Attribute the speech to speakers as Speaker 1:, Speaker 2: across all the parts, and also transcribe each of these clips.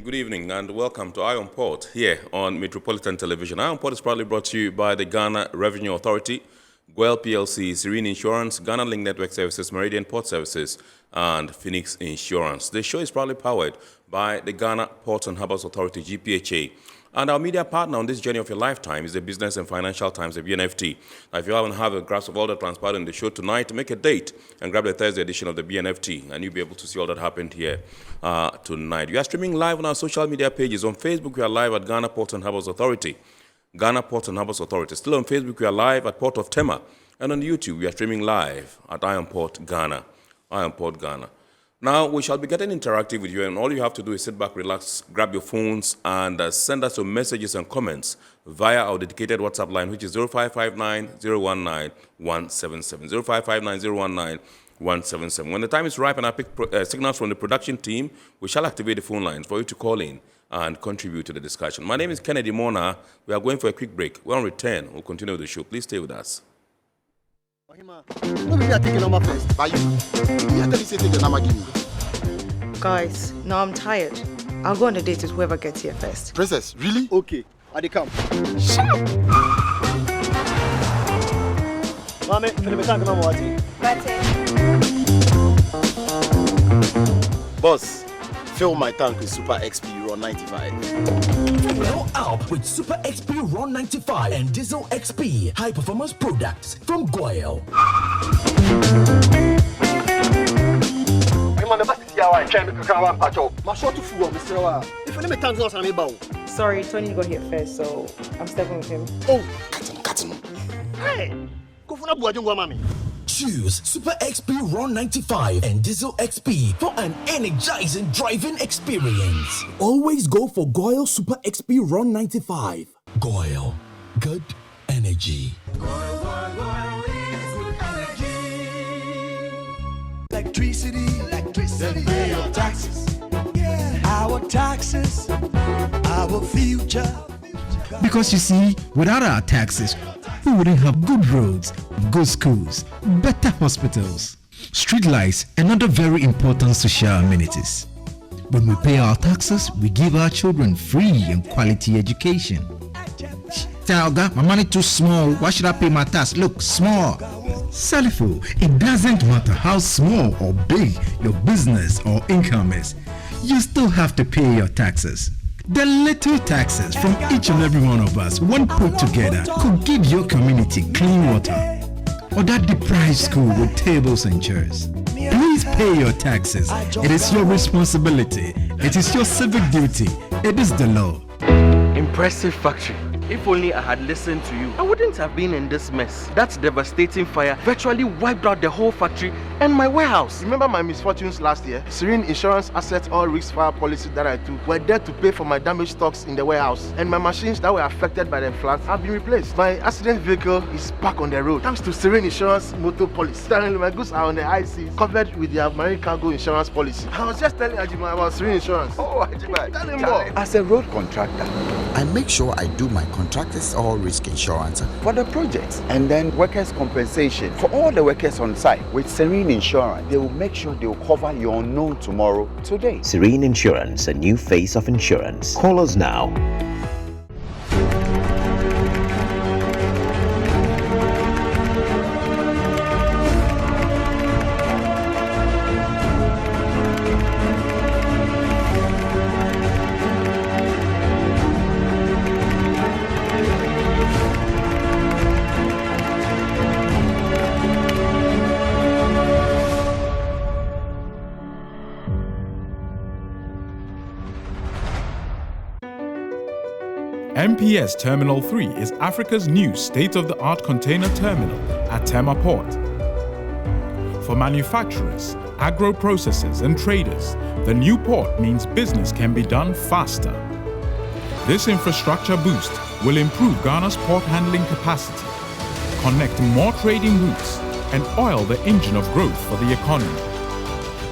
Speaker 1: good evening, and welcome to Iron Port here on Metropolitan Television. Iron Port is proudly brought to you by the Ghana Revenue Authority, Gwell PLC, Serene Insurance, Ghana Link Network Services, Meridian Port Services, and Phoenix Insurance. The show is proudly powered by the Ghana Ports and Harbours Authority-GPHA. And our media partner on this journey of your lifetime is the Business and Financial Times, the BNFT. Now, if you haven't had a grasp of all that transpired in the show tonight, make a date and grab the Thursday edition of the BNFT, and you'll be able to see all that happened here tonight. We are streaming live on our social media pages. On Facebook, we are live at Ghana Ports and Harbours Authority. Ghana Ports and Harbours Authority. Still on Facebook, we are live at Port of Tema. And on YouTube, we are streaming live at Iron Port Ghana. Iron Port Ghana. Now, we shall be getting interactive with you, and all you have to do is sit back, relax, grab your phones, and send us your messages and comments via our dedicated WhatsApp line, which is 0559-019-177. 0559-019-177. When the time is ripe and I pick signals from the production team, we shall activate the phone lines for you to call in and contribute to the discussion. My name is Kennedy Mona. We are going for a quick break. When we return, we'll continue the show. Please stay with us.
Speaker 2: Guys, no, I'm tired. I'll go on a date with whoever gets here first.
Speaker 3: Princess, really?
Speaker 4: Okay, I dey come.
Speaker 3: Shut up!
Speaker 4: Mame, feel me tank no more.
Speaker 3: Boss, fill my tank with Super XP Euro 95.
Speaker 5: Blow up with Super XP Ron 95 and Diesel XP high performance products from Goyle.
Speaker 2: Sorry, Tony got here first, so I'm stepping with him.
Speaker 3: Oh, cut him.
Speaker 4: Hey, go for na buajungwa mami.
Speaker 5: Choose Super XP Ron 95 and Diesel XP for an energizing driving experience. Always go for Goyle Super XP Ron 95. Goyle, good energy.
Speaker 6: Goyle is good energy. Electricity, pay your taxes. Yeah, our taxes, our future.
Speaker 7: Because you see, without our taxes, we wouldn't have good roads, good schools, better hospitals, streetlights, and other very important social amenities. When we pay our taxes, we give our children free and quality education. Talga, my money too small. Why should I pay my tax? Look, small. Salifo, it doesn't matter how small or big your business or income is, you still have to pay your taxes. The little taxes from each and every one of us, when put together, could give your community clean water or that deprived school with tables and chairs. Please pay your taxes. It is your responsibility. It is your civic duty. It is the law.
Speaker 8: Impressive factory. If only I had listened to you, I wouldn't have been in this mess. That devastating fire virtually wiped out the whole factory and my warehouse.
Speaker 4: Remember my misfortunes last year? Serene Insurance Asset All Risk Fire policy that I took were there to pay for my damaged stocks in the warehouse, and my machines that were affected by the floods have been replaced. My accident vehicle is back on the road thanks to Serene Insurance motor policy. Currently, my goods are on the high seas covered with their marine cargo insurance policy. I was just telling Ajima about Serene Insurance. Oh, Ajima, tell him more.
Speaker 9: As a road contractor, I make sure I do my contractors all risk insurance for the projects and then workers' compensation for all the workers on site. With Serene Insurance, they will make sure they will cover your unknown tomorrow today.
Speaker 10: Serene Insurance, a new face of insurance. Call us now.
Speaker 11: MPS Terminal 3 is Africa's new state-of-the-art container terminal at Tema Port. For manufacturers, agro-processors and traders, the new port means business can be done faster. This infrastructure boost will improve Ghana's port handling capacity, connect more trading routes, and oil the engine of growth for the economy,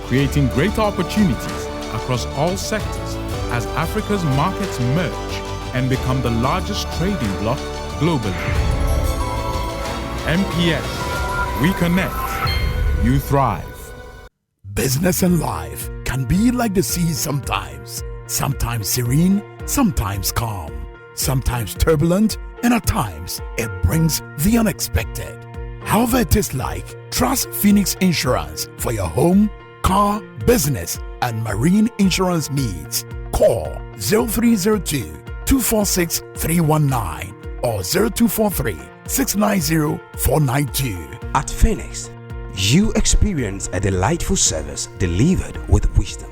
Speaker 11: creating greater opportunities across all sectors as Africa's markets merge and become the largest trading bloc globally. MPS, we connect, you thrive.
Speaker 12: Business and life can be like the sea sometimes.
Speaker 5: Sometimes serene, sometimes calm, sometimes turbulent, and at times it brings the unexpected. However it is like, trust Phoenix Insurance for your home, car, business, and marine insurance needs. Call 0302-246-319 or 0243-690-492.
Speaker 12: At Phoenix, you experience a delightful service delivered with wisdom.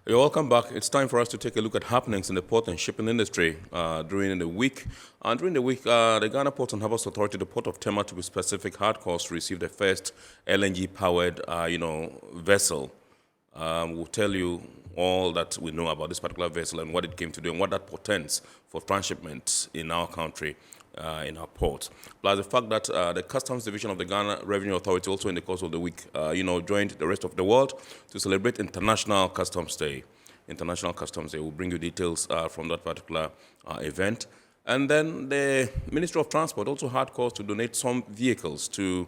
Speaker 1: You're welcome back. It's time for us to take a look at happenings in the port and shipping industry during the week. And during the week, the Ghana Ports and Harbours Authority, the Port of Tema to be specific, had cause to receive the first LNG-powered, vessel. We'll tell you all that we know about this particular vessel and what it came to do and what that portends for transshipment in our country, in our port. Plus the fact that the Customs Division of the Ghana Revenue Authority also in the course of the week, joined the rest of the world to celebrate International Customs Day. International Customs Day. We'll bring you details from that particular event. And then the Ministry of Transport also had calls to donate some vehicles to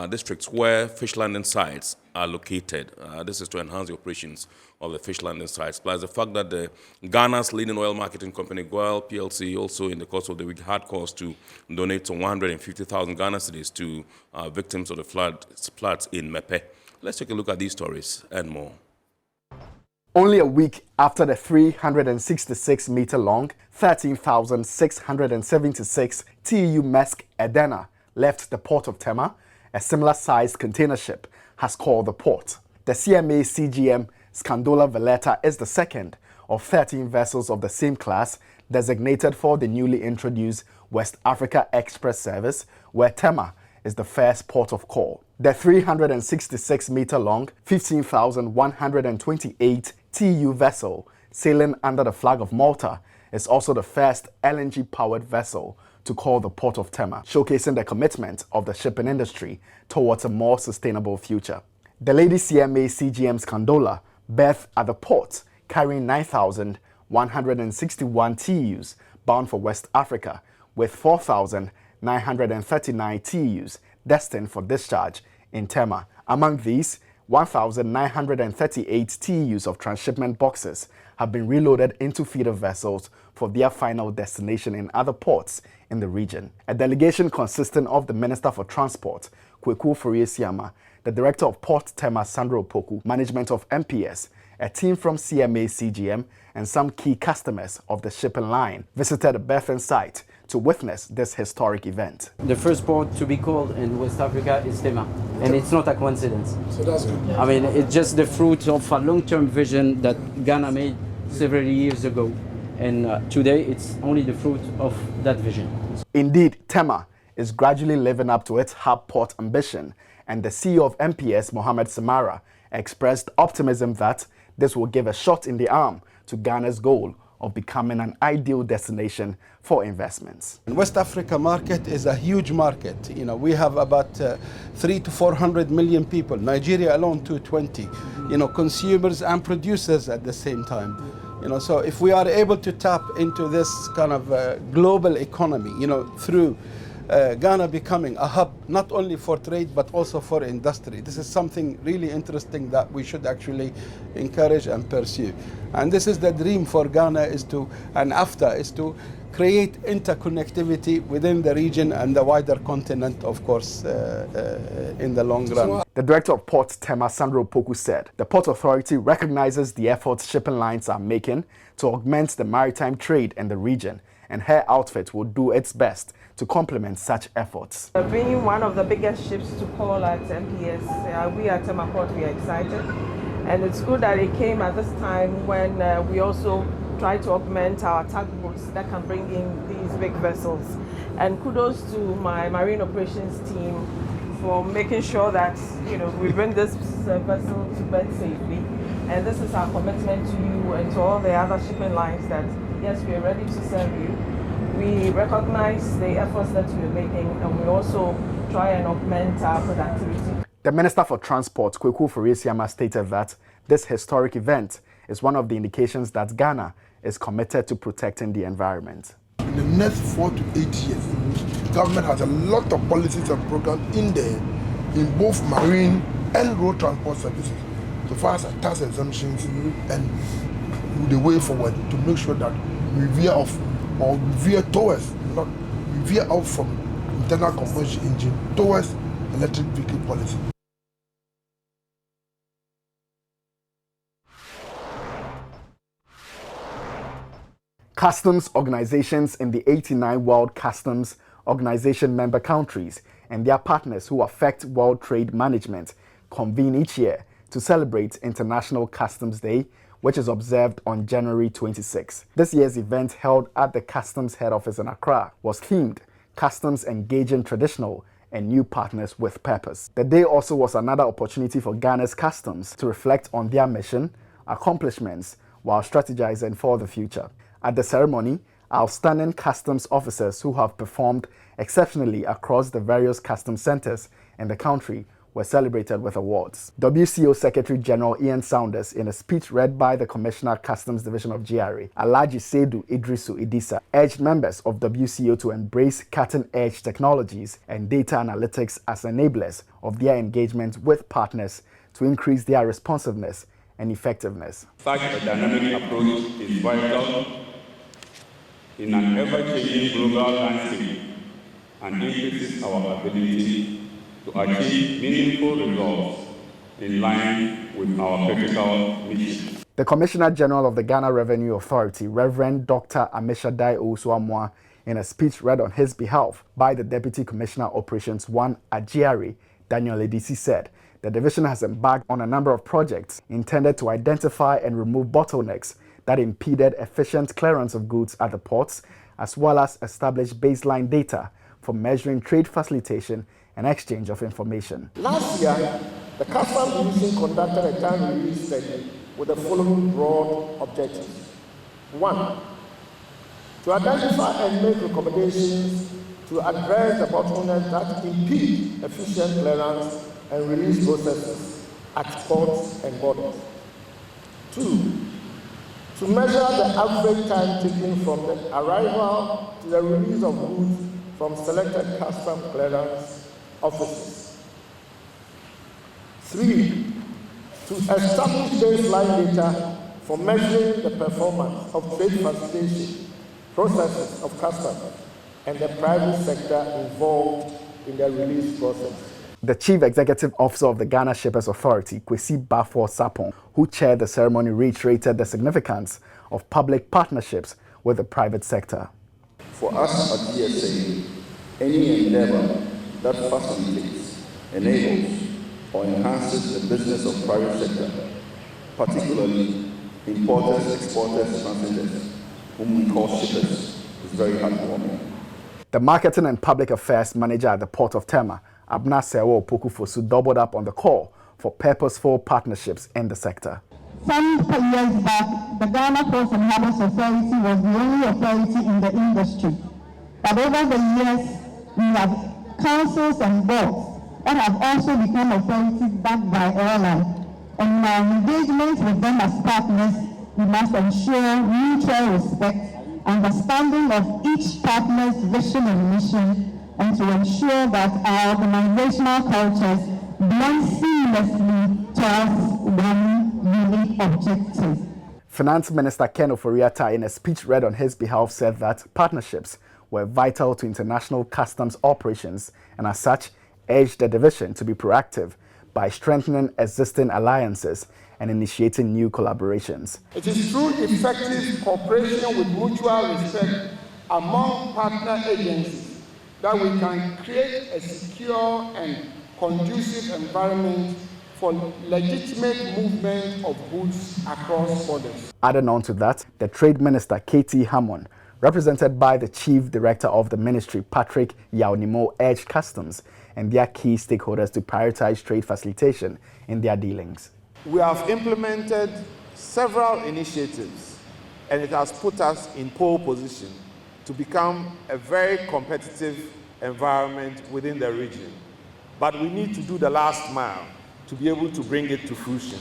Speaker 1: districts where fish landing sites are located. This is to enhance the operations of the fish landing sites. Plus the fact that the Ghana's leading oil marketing company, GOIL PLC, also in the course of the week had calls to donate some 150,000 Ghana cedis to victims of the floods in Mepe. Let's take a look at these stories and more.
Speaker 13: Only a week after the 366-meter long, 13,676 TEU Maersk Edena left the port of Tema, a similar-sized container ship has called the port. The CMA CGM Scandola Valletta is the second of 13 vessels of the same class designated for the newly introduced West Africa Express service, where Tema is the first port of call. The 366-meter long, 15,128 TEU vessel sailing under the flag of Malta is also the first LNG-powered vessel to call the port of Tema, showcasing the commitment of the shipping industry towards a more sustainable future. The Lady CMA CGM Scandola berthed at the port, carrying 9,161 TEUs bound for West Africa, with 4,939 TEUs destined for discharge in Tema. Among these, 1,938 TEUs of transshipment boxes have been reloaded into feeder vessels for their final destination in other ports in the region. A delegation consisting of the Minister for Transport, Kweku Foriesiama, the Director of Port Tema, Sandro Opoku, management of MPS, a team from CMA CGM, and some key customers of the shipping line visited the berthing site to witness this historic event.
Speaker 14: The first port to be called in West Africa is Tema, and it's not a coincidence.
Speaker 15: So that's good.
Speaker 14: I mean, it's just the fruit of a long-term vision that Ghana made several years ago, and today it's only the fruit of that vision.
Speaker 13: Indeed, Tema is gradually living up to its hub port ambition, and the CEO of MPS, Mohamed Samara, expressed optimism that this will give a shot in the arm to Ghana's goal of becoming an ideal destination for investments.
Speaker 15: The West Africa market is a huge market. We have about 300 to 400 million people. Nigeria alone 220. Consumers and producers at the same time. So if we are able to tap into this kind of global economy, through Ghana becoming a hub not only for trade but also for industry. This is something really interesting that we should actually encourage and pursue. And this is the dream for Ghana is to create interconnectivity within the region and the wider continent, of course, in the long run.
Speaker 13: The Director of Port Tema, Sandro Opoku, said the Port Authority recognizes the efforts shipping lines are making to augment the maritime trade in the region, and her outfit will do its best to complement such efforts.
Speaker 16: Being one of the biggest ships to call at MPS, we at Tema Port, we are excited. And it's good that it came at this time when we also try to augment our tugboats that can bring in these big vessels. And kudos to my marine operations team for making sure that we bring this vessel to bed safely. And this is our commitment to you and to all the other shipping lines that yes, we are ready to serve you. We recognize the efforts that you're making, and we also try and augment our productivity.
Speaker 13: The Minister for Transport, Kweku Foriesiama, stated that this historic event is one of the indications that Ghana is committed to protecting the environment.
Speaker 17: In the next 4 to 8 years, the government has a lot of policies and programs in there in both marine and road transport services, so far as tax exemptions and the way forward to make sure that we veer off or we veer towards, not we veer out from internal combustion engine towards electric vehicle policy.
Speaker 13: Customs organizations in the 89 World Customs Organization member countries and their partners who affect world trade management convene each year to celebrate International Customs Day, which is observed on January 26. This year's event, held at the Customs Head Office in Accra, was themed Customs Engaging Traditional and New Partners with Purpose. The day also was another opportunity for Ghana's customs to reflect on their mission, accomplishments, while strategizing for the future. At the ceremony, outstanding customs officers who have performed exceptionally across the various customs centers in the country were celebrated with awards. WCO Secretary General Ian Saunders, in a speech read by the Commissioner Customs Division of GRA, Alhaji Seydou Idrisu Idisa, urged members of WCO to embrace cutting-edge technologies and data analytics as enablers of their engagement with partners to increase their responsiveness and effectiveness.
Speaker 18: Such a dynamic approach is vital in an ever-changing global landscape and increases our ability to achieve meaningful results in line with our critical mission.
Speaker 13: The Commissioner General of the Ghana Revenue Authority, Reverend Dr. Amishadai Owusu-Amoah, in a speech read on his behalf by the Deputy Commissioner Operations 1 at GRA, Daniel Edisi, said the division has embarked on a number of projects intended to identify and remove bottlenecks that impeded efficient clearance of goods at the ports, as well as establish baseline data for measuring trade facilitation and exchange of information.
Speaker 19: Last year, the Customs Division conducted a time release study with the following broad objectives. 1. To identify and make recommendations to address the bottlenecks that impede efficient clearance and release processes at ports and borders. 2. To measure the average time taken from the arrival to the release of goods from selected customs clearance offices. 3. To establish baseline data for measuring the performance of trade facilitation processes of customs and the private sector involved in the release process.
Speaker 13: The Chief Executive Officer of the Ghana Shippers Authority, Kwesi Bafo Sapon, who chaired the ceremony, reiterated the significance of public partnerships with the private sector.
Speaker 20: For us at GSA, any endeavor that facilitates, enables, or enhances the business of private sector, particularly importers, exporters, translators, whom we call shippers, is very heartwarming.
Speaker 13: The Marketing and Public Affairs Manager at the Port of Tema, Abna Sewo Opoku-Fosu, doubled up on the call for purposeful partnerships in the sector.
Speaker 21: Some years back, the Ghana Ports and Harbours Authority was the only authority in the industry. But over the years, we have councils and boards that have also become authorities backed by airlines. And in our engagement with them as partners, we must ensure mutual respect, understanding of each partner's vision and mission, and to ensure that our organizational cultures blend seamlessly towards one unique objective.
Speaker 13: Finance Minister Ken Ofori-Atta, in a speech read on his behalf, said that partnerships were vital to international customs operations and as such urged the division to be proactive by strengthening existing alliances and initiating new collaborations.
Speaker 19: It is through effective cooperation with mutual respect among partner agencies that we can create a secure and conducive environment for legitimate movement of goods across borders.
Speaker 13: Adding on to that, the Trade Minister K.T. Hammond, represented by the Chief Director of the Ministry, Patrick Yaunimo, urged customs and their key stakeholders to prioritize trade facilitation in their dealings.
Speaker 22: We have implemented several initiatives, and it has put us in pole position to become a very competitive environment within the region. But we need to do the last mile to be able to bring it to fruition,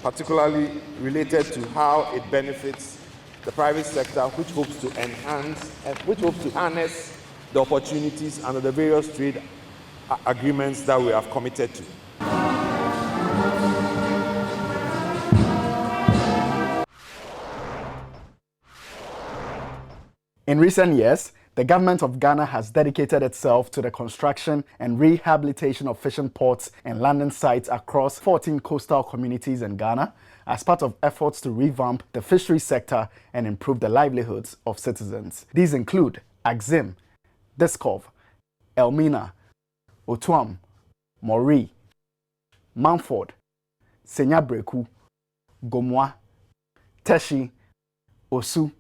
Speaker 22: particularly related to how it benefits the private sector, which hopes to enhance and which hopes to harness the opportunities under the various trade agreements that we have committed to.
Speaker 13: In recent years, the government of Ghana has dedicated itself to the construction and rehabilitation of fishing ports and landing sites across 14 coastal communities in Ghana as part of efforts to revamp the fisheries sector and improve the livelihoods of citizens. These include Axim, Diskov, Elmina, Otuam, Mori, Mumford, Senyabreku, Gomwa, Teshi, Osu,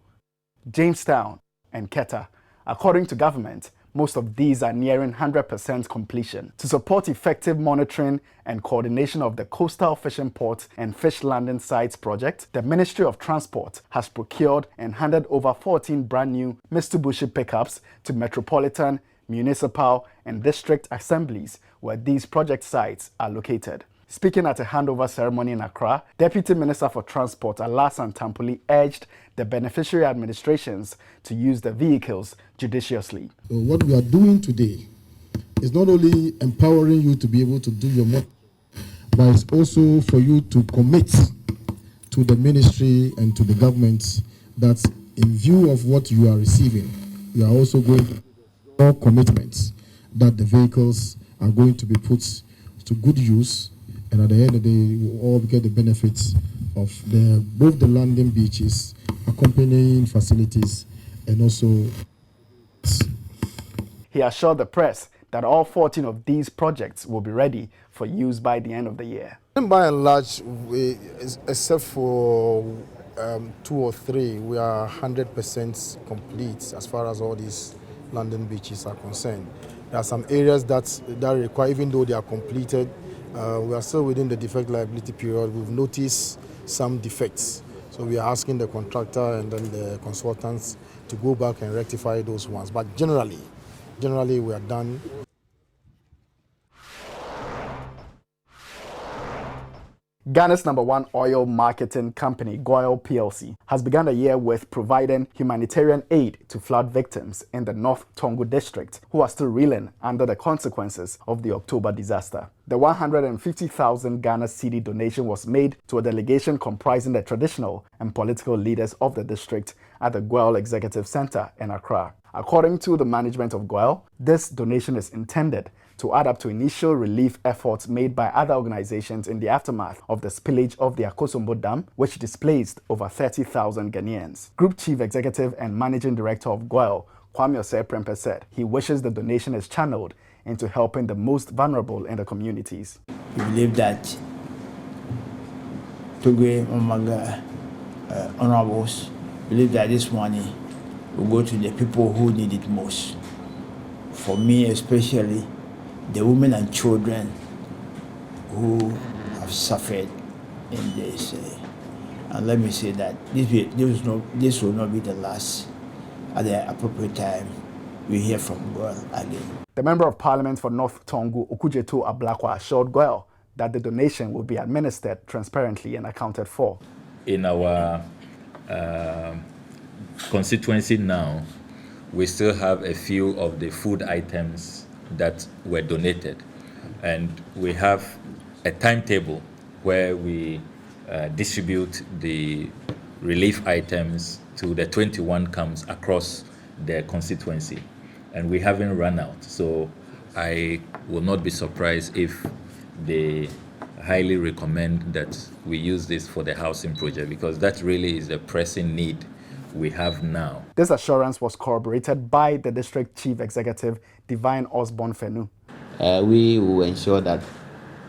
Speaker 13: Jamestown, and Keta. According to government, most of these are nearing 100% completion. To support effective monitoring and coordination of the coastal fishing ports and fish landing sites project, the Ministry of Transport has procured and handed over 14 brand new Mitsubishi pickups to metropolitan, municipal, and district assemblies where these project sites are located. Speaking at a handover ceremony in Accra, Deputy Minister for Transport Alasan Tampoli urged the beneficiary administrations to use the vehicles judiciously.
Speaker 2: So what we are doing today is not only empowering you to be able to do your work, but it's also for you to commit to the ministry and to the government that in view of what you are receiving, you are also going to do more commitments that the vehicles are going to be put to good use, and at the end of the day, we will all get the benefits of both the landing beaches, accompanying facilities, and also.
Speaker 13: He assured the press that all 14 of these projects will be ready for use by the end of the year.
Speaker 17: By and large, except for 2 or 3, we are 100% complete as far as all these landing beaches are concerned. There are some areas that require, even though they are completed, we are still within the defect liability period. We've noticed some defects. So we are asking the contractor and then the consultants to go back and rectify those ones. But generally we are done.
Speaker 13: Ghana's #1 oil marketing company, GOIL PLC, has begun the year with providing humanitarian aid to flood victims in the North Tongu district who are still reeling under the consequences of the October disaster. The 150,000 Ghana cedi donation was made to a delegation comprising the traditional and political leaders of the district at the GOIL Executive Center in Accra. According to the management of GOIL, this donation is intended to add up to initial relief efforts made by other organizations in the aftermath of the spillage of the Akosombo Dam, which displaced over 30,000 Ghanaians. Group Chief Executive and Managing Director of GOIL, Kwame Osei-Prempeh, said he wishes the donation is channeled into helping the most vulnerable in the communities.
Speaker 3: We believe that Togwe Omaga honorables believe that this money will go to the people who need it most. For me especially, the women and children who have suffered in this. And let me say that this will not be the last. At the appropriate time, we hear from GOIL again.
Speaker 13: The Member of Parliament for North Tongu, Okujeto Ablakwa, assured GOIL that the donation will be administered transparently and accounted for.
Speaker 23: In our constituency now, we still have a few of the food items that were donated, and we have a timetable where we distribute the relief items to the 21 camps across the constituency, and we haven't run out. So I will not be surprised if they highly recommend that we use this for the housing project, because that really is a pressing need we have now.
Speaker 13: This assurance was corroborated by the District Chief Executive, Divine Osborne Fenu.
Speaker 24: We will ensure that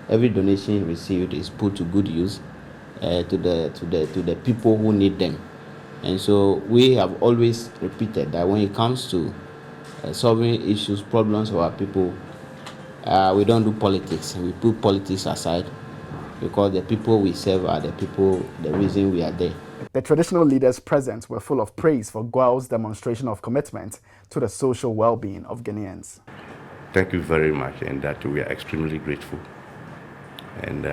Speaker 24: every donation received is put to good use to the people who need them. And so we have always repeated that when it comes to solving issues, problems of our people, we don't do politics. We put politics aside, because the people we serve are the people, the reason we are there.
Speaker 13: The traditional leaders present were full of praise for GOIL's demonstration of commitment to the social well-being of Ghanaians.
Speaker 25: Thank you very much, and that we are extremely grateful. And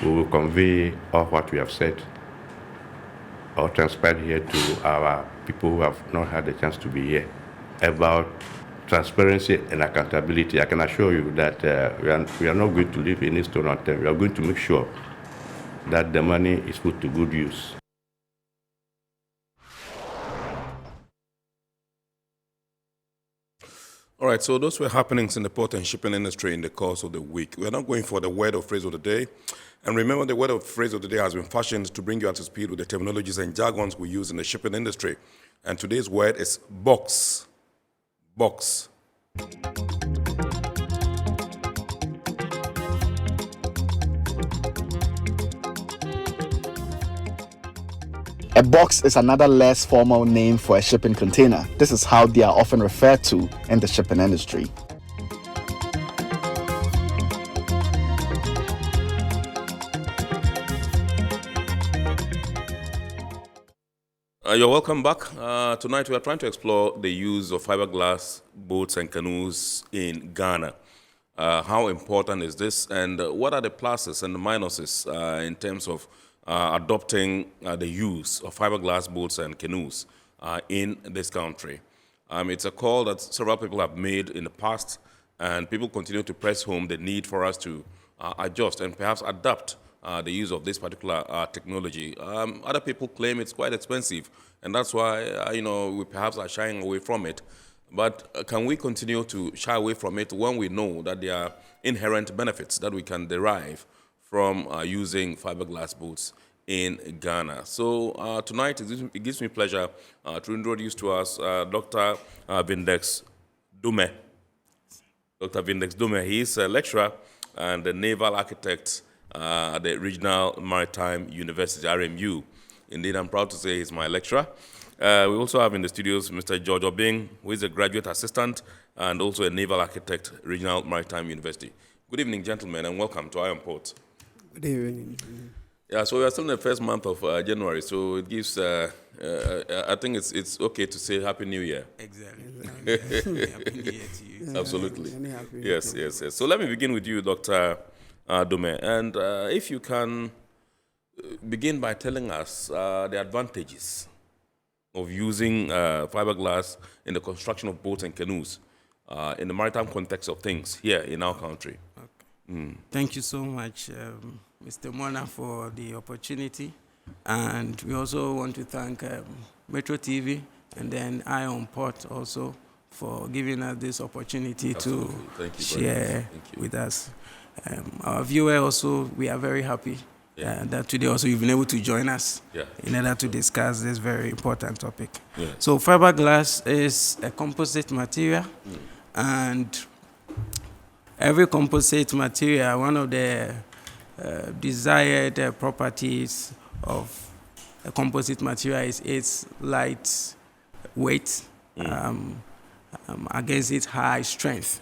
Speaker 25: we will convey all what we have said or transpired here to our people who have not had the chance to be here about transparency and accountability. I can assure you that we are not going to leave any stone unturned. We are going to make sure that the money is put to good use.
Speaker 1: right, so those were happenings in the port and shipping industry in the course of the week. We're now going for the word or phrase of the day. And remember, the word or phrase of the day has been fashioned to bring you up to speed with the terminologies and jargons we use in the shipping industry. And today's word is box. Box.
Speaker 13: A box is another less formal name for a shipping container. This is how they are often referred to in the shipping industry.
Speaker 1: You're welcome back. Tonight we are trying to explore the use of fiberglass boats and canoes in Ghana. How important is this, and what are the pluses and the minuses in terms of adopting the use of fiberglass boats and canoes in this country? It's a call that several people have made in the past, and people continue to press home the need for us to adjust and perhaps adapt the use of this particular technology. Other people claim it's quite expensive, and that's why we perhaps are shying away from it. But can we continue to shy away from it when we know that there are inherent benefits that we can derive from using fiberglass boats in Ghana? So tonight it gives me pleasure to introduce to us Dr. Vindex Dume. Dr. Vindex Dume, he is a lecturer and a naval architect at the Regional Maritime University, RMU. Indeed, I'm proud to say he's my lecturer. We also have in the studios Mr. George Obing, who is a graduate assistant and also a naval architect, Regional Maritime University. Good evening, gentlemen, and welcome to Iron Port.
Speaker 4: Good evening.
Speaker 1: Yeah, so we are still in the first month of January, so it gives, I think it's okay to say Happy New Year.
Speaker 4: Exactly. Happy New Year to you.
Speaker 1: Absolutely. Yes. So let me begin with you, Dr. Dume, and if you can begin by telling us the advantages of using fiberglass in the construction of boats and canoes in the maritime context of things here in our country. Okay.
Speaker 4: Thank you so much, Mr. Mona, for the opportunity. And we also want to thank Metro TV and then Iron Port also for giving us this opportunity to share with us. Our viewer also, we are very happy that today also you've been able to join us in order to discuss this very important topic. So fiberglass is a composite material, and every composite material, one of the desired properties of a composite material is its light weight against its high strength.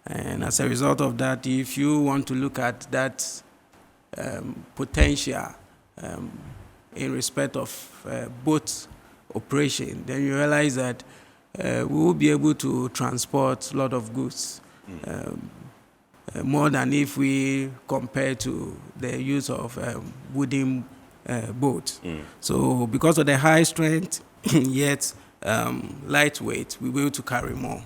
Speaker 4: And as a result of that, if you want to look at that potential in respect of boat operation, then you realize that we will be able to transport a lot of goods more than if we compare to the use of wooden boats. So because of the high strength, yet lightweight, we will be able to carry more.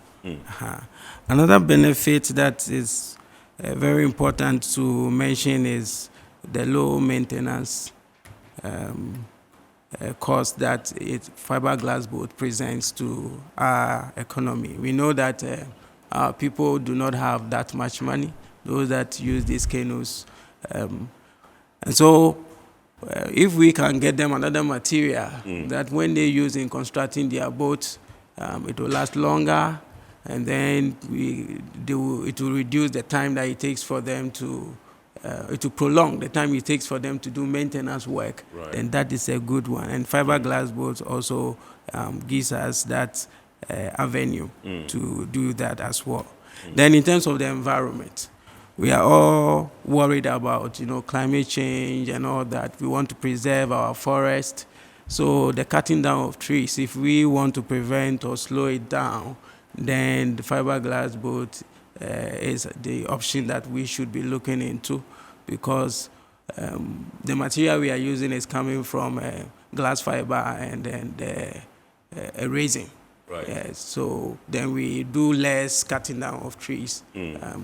Speaker 4: Another benefit that is very important to mention is the low maintenance cost that fiberglass boat presents to our economy. We know that our people do not have that much money, those that use these canoes. And so if we can get them another material that when they use in constructing their boats, it will last longer, and then it will reduce the time that it takes for them to, it will prolong the time it takes for them to do maintenance work, then that is a good one. And fiberglass boats also gives us that avenue to do that as well. Then in terms of the environment, we are all worried about, climate change and all that. We want to preserve our forest. So the cutting down of trees, if we want to prevent or slow it down, then the fiberglass boat is the option that we should be looking into, because the material we are using is coming from glass fiber and then a resin. So then we do less cutting down of trees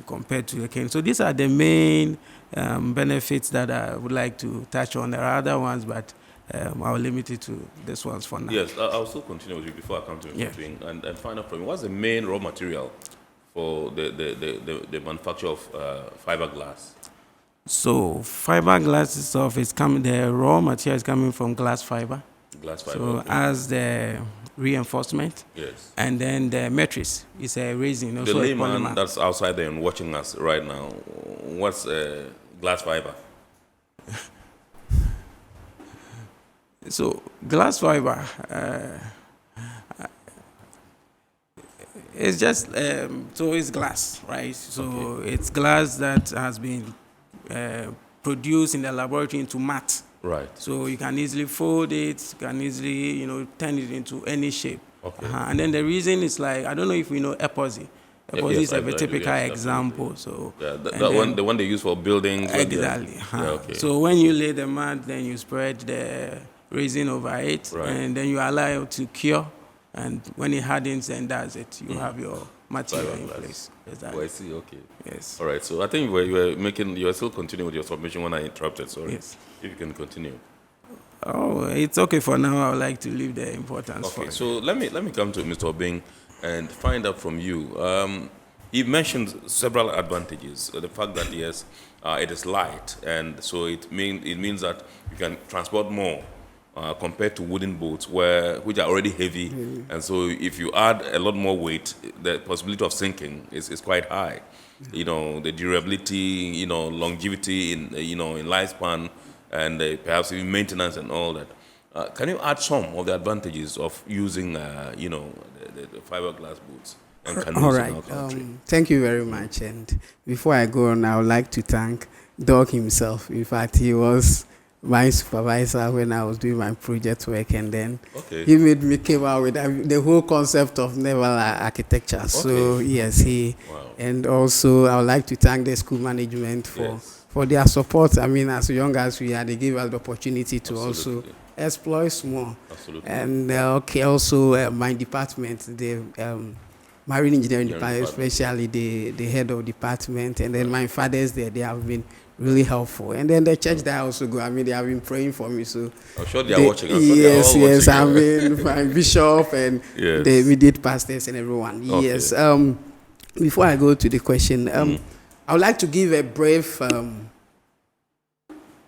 Speaker 4: compared to the cane. So these are the main benefits that I would like to touch on. There are other ones, but I'll limit it to this ones for now.
Speaker 1: Yes, I'll still continue with you before I come to something and find out from you. What's the main raw material for the manufacture of fiberglass?
Speaker 4: So fiberglass itself is coming, the raw material is coming from glass fiber.
Speaker 1: Glass fiber.
Speaker 4: So
Speaker 1: okay.
Speaker 4: as the reinforcement.
Speaker 1: Yes.
Speaker 4: And then the matrix is a resin.
Speaker 1: The layman that's outside there and watching us right now, what's glass fiber?
Speaker 4: So glass fiber, it's just, so it's glass, right? So okay. It's glass that has been produced in the laboratory into matte.
Speaker 1: Right.
Speaker 4: So you can easily fold it, you can easily, turn it into any shape.
Speaker 1: Okay.
Speaker 4: And then the reason is like, I don't know if we know epoxy. Epoxy is a typical example. So
Speaker 1: yeah, the one they use for buildings.
Speaker 4: Exactly.
Speaker 1: Yeah, okay.
Speaker 4: So when you lay the mat, then you spread the resin over it, right. And then you allow it to cure. And when it hardens, then that's it. You have your material in place. Exactly.
Speaker 1: Oh, I see. Okay.
Speaker 4: Yes.
Speaker 1: All right. So I think you were still continuing with your submission when I interrupted. Sorry.
Speaker 4: Yes.
Speaker 1: If you can continue.
Speaker 4: Oh, it's okay for now. I would like to leave the importance for it.
Speaker 1: So let me come to Mr. Obeng and find out from you. He mentioned several advantages. The fact that yes, it is light, and so it means that you can transport more compared to wooden boats, which are already heavy, and so if you add a lot more weight, the possibility of sinking is quite high. The durability, longevity in lifespan, and perhaps even maintenance and all that. Can you add some of the advantages of using, the fiberglass boats and canoes
Speaker 6: all right.
Speaker 1: in our country?
Speaker 6: Thank you very much. And before I go on, I would like to thank Doug himself. In fact, he was my supervisor when I was doing my project work, and then he made me came out with the whole concept of naval architecture. Okay. So yes, and also I would like to thank the school management for their support. I mean, as young as we are, they gave us the opportunity to also explore more.
Speaker 1: Absolutely.
Speaker 6: And also my department, the marine engineering department, especially the head of department, and then my fathers there, they have been really helpful. And then the church that I also go, I mean, they have been praying for me. So
Speaker 1: I'm sure they are watching.
Speaker 6: Yes. I mean, my bishop and the immediate pastors and everyone. Okay. Yes. Before I go to the question, I would like to give a brief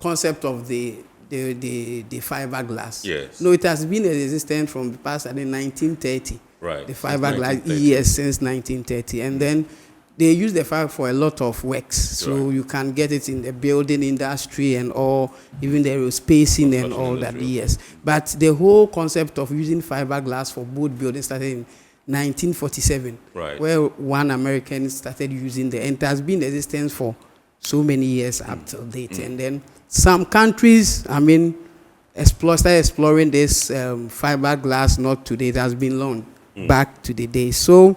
Speaker 6: concept of the fiberglass.
Speaker 1: Yes.
Speaker 6: No, it has been in existence from the past, I think, 1930.
Speaker 1: Right.
Speaker 6: The fiberglass, yes, since 1930. And then they use the fiber for a lot of works. So you can get it in the building industry and all, even the aerospacing and all that, yes. But the whole concept of using fiberglass for boat building started in 1947, where one American started using the, and it has been in existence for so many years up till date. And then some countries, I mean, started exploring this fiberglass, not today, it has been long back to the day. So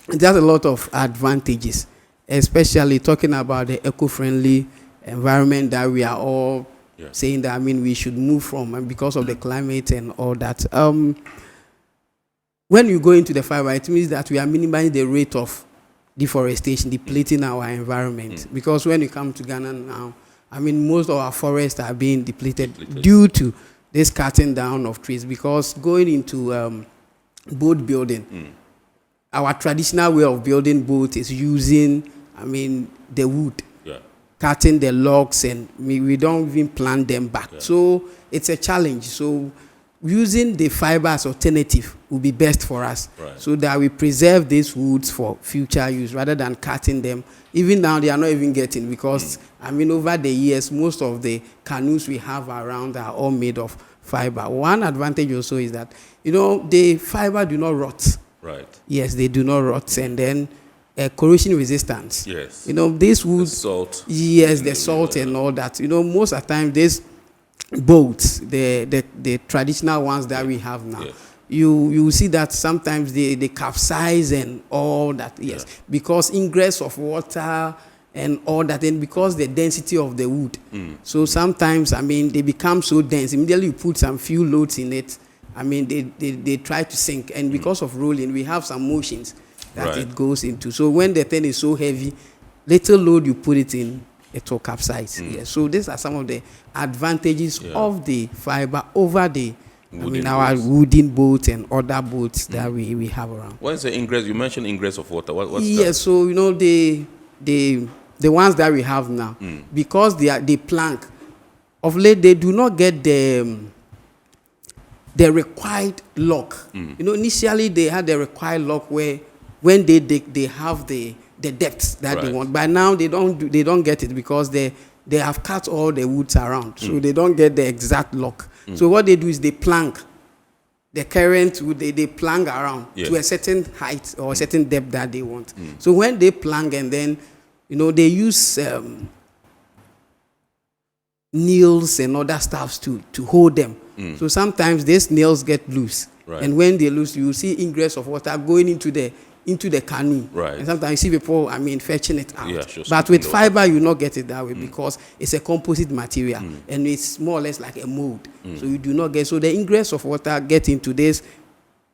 Speaker 6: there's a lot of advantages, especially talking about the eco-friendly environment that we are all saying that, I mean, we should move from, and because of the climate and all that. When you go into the fiber, it means that we are minimizing the rate of deforestation, depleting our environment. Because when you come to Ghana now, I mean, most of our forests are being depleted due to this cutting down of trees. Because going into boat building, our traditional way of building boats is using, I mean, the wood, cutting the logs, and we don't even plant them back. So it's a challenge. So using the fiber as alternative will be best for us, so that we preserve these woods for future use rather than cutting them. Even now, they are not even getting, because, I mean, over the years, most of the canoes we have around are all made of fiber. One advantage also is that, the fiber do not rot.
Speaker 1: Right.
Speaker 6: Yes, they do not rot. And then corrosion resistance.
Speaker 1: Yes.
Speaker 6: This wood.
Speaker 1: The salt.
Speaker 6: Yes, the salt and all that. Most of the time, these boats, the traditional ones that we have now, you see that sometimes they capsize and all that. Yes, because ingress of water and all that, and because the density of the wood. So sometimes, I mean, they become so dense. Immediately you put some few loads in it, I mean, they try to sink. And because of rolling, we have some motions that it goes into. So when the thing is so heavy, little load you put it in, it will capsize. Yes. So these are some of the advantages of the fiber over the our wooden boats and other boats that we have around.
Speaker 1: What is the ingress? You mentioned ingress of water. What's
Speaker 6: yes,
Speaker 1: that?
Speaker 6: so the ones that we have now, because they plank, of late they do not get the required lock. Initially they had the required lock where when they dig, they have the depth that they want. But now they don't get it because they have cut all the woods around, so they don't get the exact lock. So what they do is they plank the current, they plank around to a certain height or a certain depth that they want. So when they plank and then, they use nails and other stuffs to hold them. So sometimes these nails get loose. And when they loose, you see ingress of water going into the canoe. And sometimes you see people, fetching it out. But with fiber, you not get it that way because it's a composite material and it's more or less like a mold. So you do not get, so the ingress of water get into this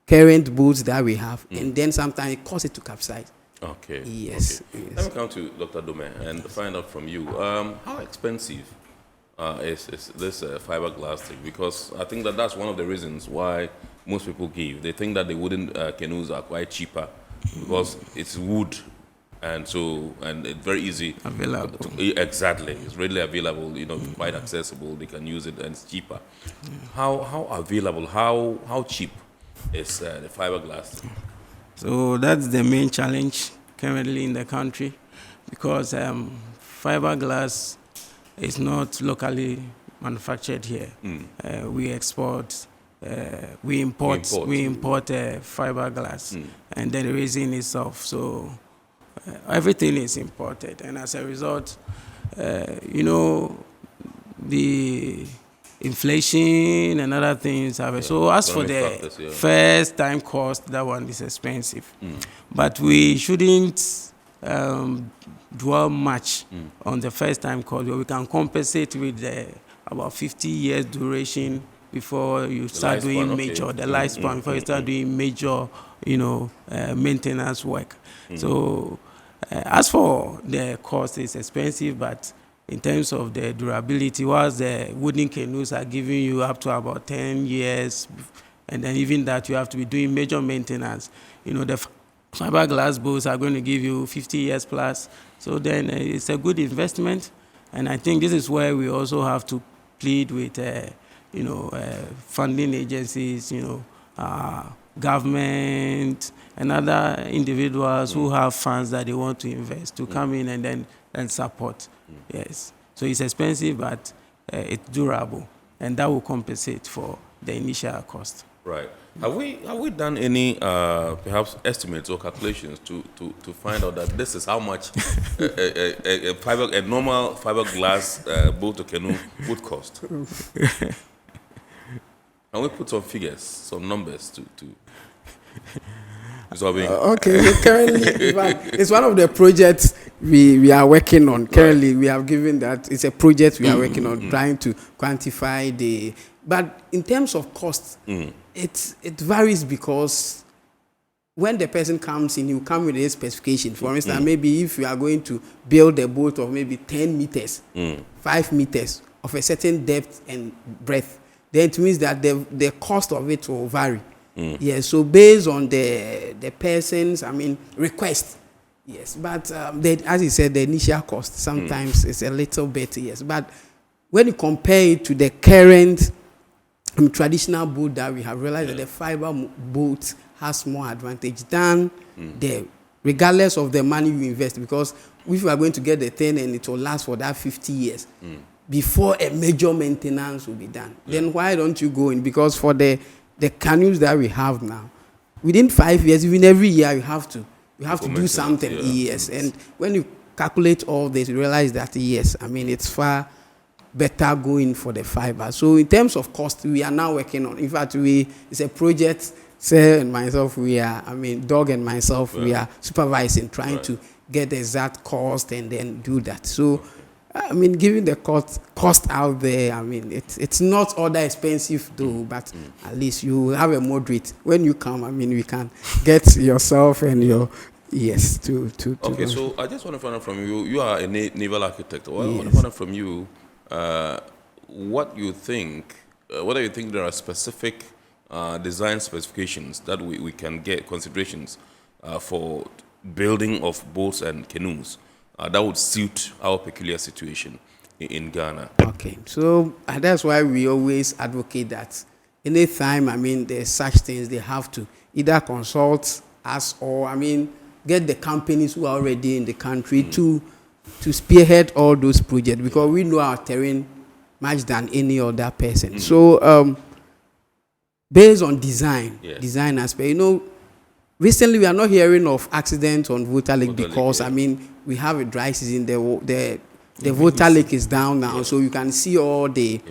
Speaker 6: current boats that we have, and then sometimes it causes it to capsize.
Speaker 1: Okay.
Speaker 6: Yes.
Speaker 1: Okay. Let me come to Dr. Dome and find out from you. How expensive is this fiberglass thing? Because I think that's one of the reasons why most people give. They think that the wooden canoes are quite cheaper because it's wood, and it's very easy.
Speaker 4: Available.
Speaker 1: Exactly. It's readily available, quite accessible. They can use it and it's cheaper. How available, how cheap is the fiberglass?
Speaker 4: So that's the main challenge currently in the country because fiberglass is not locally manufactured here. We export. We import fiberglass, and then the resin itself. So everything is imported, and as a result, the inflation and other things have. So as for the first time cost, that one is expensive, but we shouldn't dwell much on the first time cost. Where we can compensate with about 50 years duration before you start doing major, the lifespan, before you start doing major, maintenance work. So as for the cost, it's expensive, but in terms of the durability, whilst the wooden canoes are giving you up to about 10 years, and then even that you have to be doing major maintenance, the fiberglass boats are going to give you 50 years plus. So then it's a good investment, and I think this is where we also have to plead with funding agencies, government, and other individuals who have funds that they want to invest to come in and support. Yes. So it's expensive, but it's durable, and that will compensate for the initial cost.
Speaker 1: Right. Have we done any perhaps estimates or calculations to find out that this is how much a normal fiberglass boat or canoe would cost? And we put some figures, some numbers to
Speaker 6: okay, so currently, it's one of the projects we are working on. Currently, we have given that it's a project we are working on, trying to quantify the. But in terms of cost, it varies because when the person comes in, you come with a specification. For instance, maybe if you are going to build a boat of maybe 10 meters, 5 meters of a certain depth and breadth, then it means that the cost of it will vary. Yes, so based on the person's, request, yes. But as you said, the initial cost sometimes is a little bit, yes. But when you compare it to the current traditional boat that we have realized that the fiber boat has more advantage than regardless of the money you invest, because if you are going to get the thing and it will last for that 50 years before a major maintenance will be done, then why don't you go in? Because for the canoes that we have now, within 5 years, even every year you have to do something. Yes, and when you calculate all this, you realize that it's far better going for the fiber. So in terms of cost, we are now working on. In fact, it's a project. Sir and myself, Doug and myself, we are supervising, trying to get the exact cost and then do that. So, given the cost out there, it's not all that expensive though, but at least you have a moderate. When you come, we can get yourself and your, yes, to.
Speaker 1: Okay, so I just want to find out from you, you are a naval architect. I want to find out from you what you think, whether you think there are specific design specifications that we can get considerations for building of boats and canoes that would suit our peculiar situation in Ghana?
Speaker 6: Okay, so that's why we always advocate that anytime, there's such things, they have to either consult us or, get the companies who are already in the country to spearhead all those projects, because we know our terrain much than any other person. So, based on design aspect, recently we are not hearing of accidents on Volta Lake because, we have a dry season. The Volta Lake is down now, so you can see all the,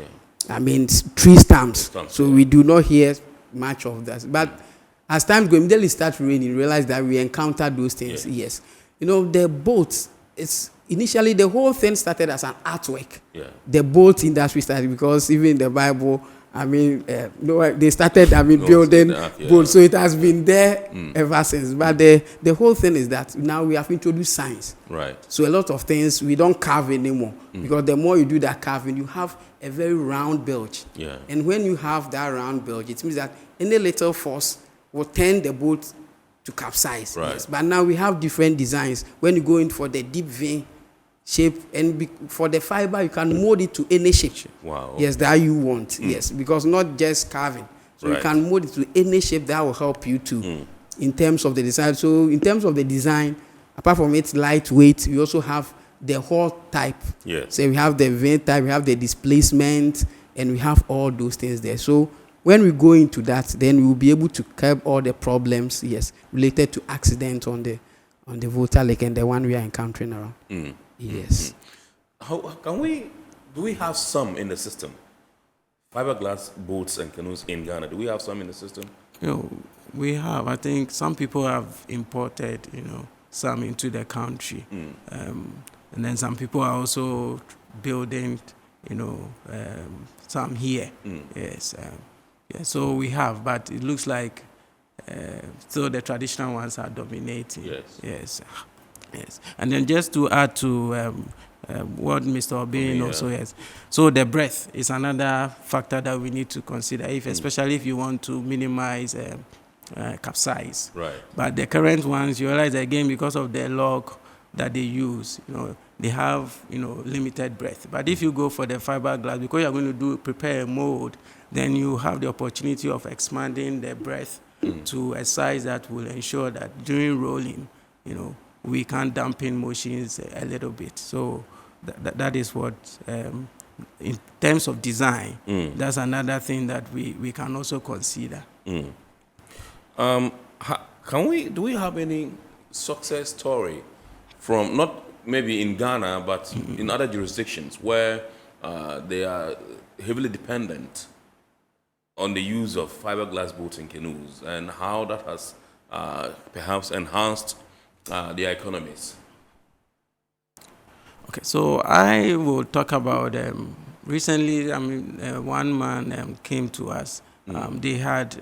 Speaker 6: tree stumps. So we do not hear much of that. But as time goes, immediately start raining, realize that we encounter those things. Yes, the boats. It's initially the whole thing started as an artwork. The boat industry started because even in the Bible, they started, building boats. So it has been there ever since. But the whole thing is that now we have introduced science.
Speaker 1: Right.
Speaker 6: So a lot of things we don't carve anymore because the more you do that carving, you have a very round bilge.
Speaker 1: Yeah.
Speaker 6: And when you have that round bilge, it means that any little force will turn the boat to capsize.
Speaker 1: Right.
Speaker 6: Yes. But now we have different designs. When you go in for the deep vein shape, and for the fiber, you can mold it to any shape.
Speaker 1: Wow.
Speaker 6: Yes, that you want. Yes, because not just carving. So you can mold it to any shape that will help you to, in terms of the design. So in terms of the design, apart from its lightweight, we also have the hull type.
Speaker 1: Yes.
Speaker 6: So we have the vein type, we have the displacement, and we have all those things there. So when we go into that, then we will be able to curb all the problems, related to accidents on the Volta Lake and the one we are encountering around. Yes.
Speaker 1: How do we have some in the system? Fiberglass boats and canoes in Ghana, do we have some in the system?
Speaker 4: We have. I think some people have imported, some into the country. And then some people are also building, some here. Yes. So we have, but it looks like still the traditional ones are dominating. Yes. And then just to add to what Mr. Obin also has, so the breadth is another factor that we need to consider, especially if you want to minimize capsize.
Speaker 1: Right.
Speaker 4: But the current ones, you realize again, because of the log that they use, they have limited breadth. But if you go for the fiberglass, because you're going to prepare a mold, then you have the opportunity of expanding the breadth to a size that will ensure that during rolling, we can dampen motions a little bit. So that is what, in terms of design, that's another thing that we can also consider.
Speaker 1: Do we have any success story from, not maybe in Ghana, but in other jurisdictions where they are heavily dependent on the use of fiberglass boats and canoes, and how that has perhaps enhanced their economies?
Speaker 4: Okay, so I will talk about recently. One man came to us. They had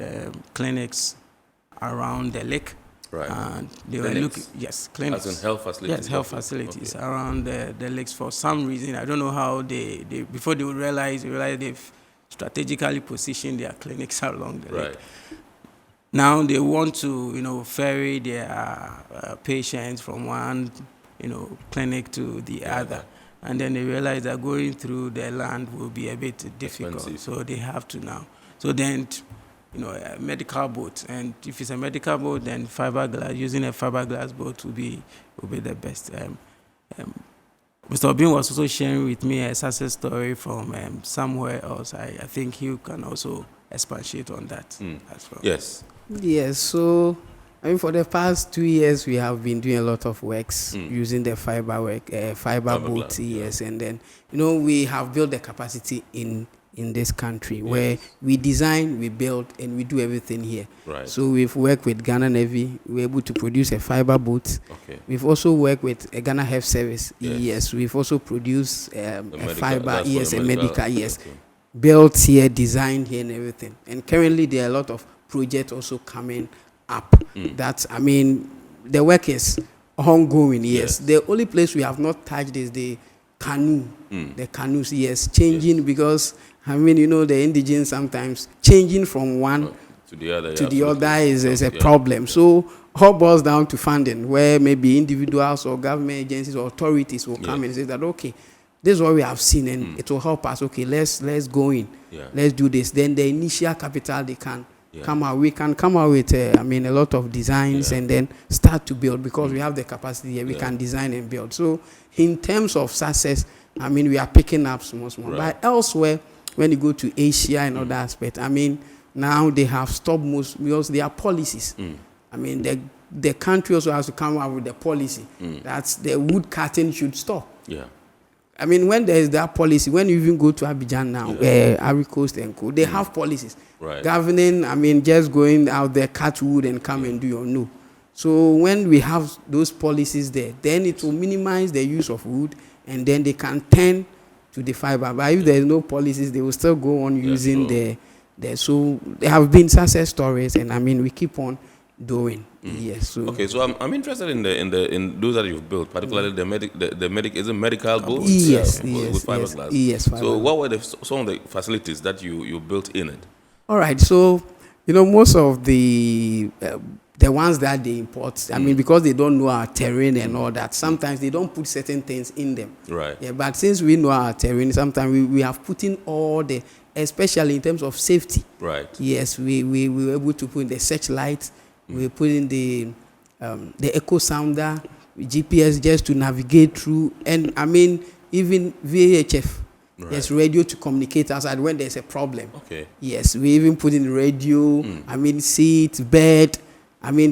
Speaker 4: clinics around the lake.
Speaker 1: Right.
Speaker 4: And they were looking, clinics.
Speaker 1: As in health facilities?
Speaker 4: Yes, health facilities around the lakes. For some reason, I don't know how they before they would realize they've strategically positioned their clinics along the lake. Now they want to, ferry their patients from one, clinic to the other. And then they realize that going through the land will be a bit difficult.
Speaker 1: Expensive.
Speaker 4: So they have to now. So then, a medical boat. And if it's a medical boat, then using a fiberglass boat will be the best. Mr. Obin was also sharing with me a success story from somewhere else. I think he can also expatiate on that as well.
Speaker 1: Yes.
Speaker 6: Yes, so for the past 2 years we have been doing a lot of works using the fiber boat. Yes, and then we have built the capacity in this country where we design, we build, and we do everything here.
Speaker 1: Right.
Speaker 6: So we've worked with Ghana Navy. We're able to produce a fiber boat.
Speaker 1: Okay.
Speaker 6: We've also worked with a Ghana Health Service. Yes. We've also produced a fiber. Yes, a medical. Yes. Okay. Built here, designed here, and everything. And currently there are a lot of projects also coming up. That the work is ongoing. Yes. The only place we have not touched is the canoe. The canoes, changing because the indigenous sometimes changing from one
Speaker 1: to the other,
Speaker 6: to the other is a problem. So all boils down to funding, where maybe individuals or government agencies or authorities will come and say that, okay, this is what we have seen, and it will help us. Okay, let's go in. Let's do this. Then the initial capital they can come out. We can come out with a lot of designs and then start to build, because we have the capacity here. We can design and build. So in terms of success, we are picking up small. But elsewhere, when you go to Asia and other aspects, now they have stopped most, because there are policies. The country also has to come up with the policy that the wood cutting should stop. When there is that policy, when you even go to Abidjan now, Ivory Coast and Co, they have policies governing, just going out there, cut wood and come and do your no. So when we have those policies there, then it will minimize the use of wood, and then they can turn to the fiber. But if there is no policies, they will still go on using the. So there have been success stories, and we keep on doing. Yes. So
Speaker 1: okay, so I'm interested in those that you've built, particularly the medical boats.
Speaker 6: Yes,
Speaker 1: with fiberglass.
Speaker 6: Yes.
Speaker 1: So what were some of the facilities that you built in it?
Speaker 6: All right. So most of the ones that they import, because they don't know our terrain and all that, sometimes they don't put certain things in them.
Speaker 1: Right.
Speaker 6: Yeah. But since we know our terrain, sometimes we have put in all the, especially in terms of safety.
Speaker 1: Right.
Speaker 6: Yes, we were able to put in the searchlight. We put in the echo sounder, GPS just to navigate through, and even VHF.
Speaker 1: Right.
Speaker 6: There's radio to communicate outside when there's a problem.
Speaker 1: Okay.
Speaker 6: Yes, we even put in radio. Seat, bed,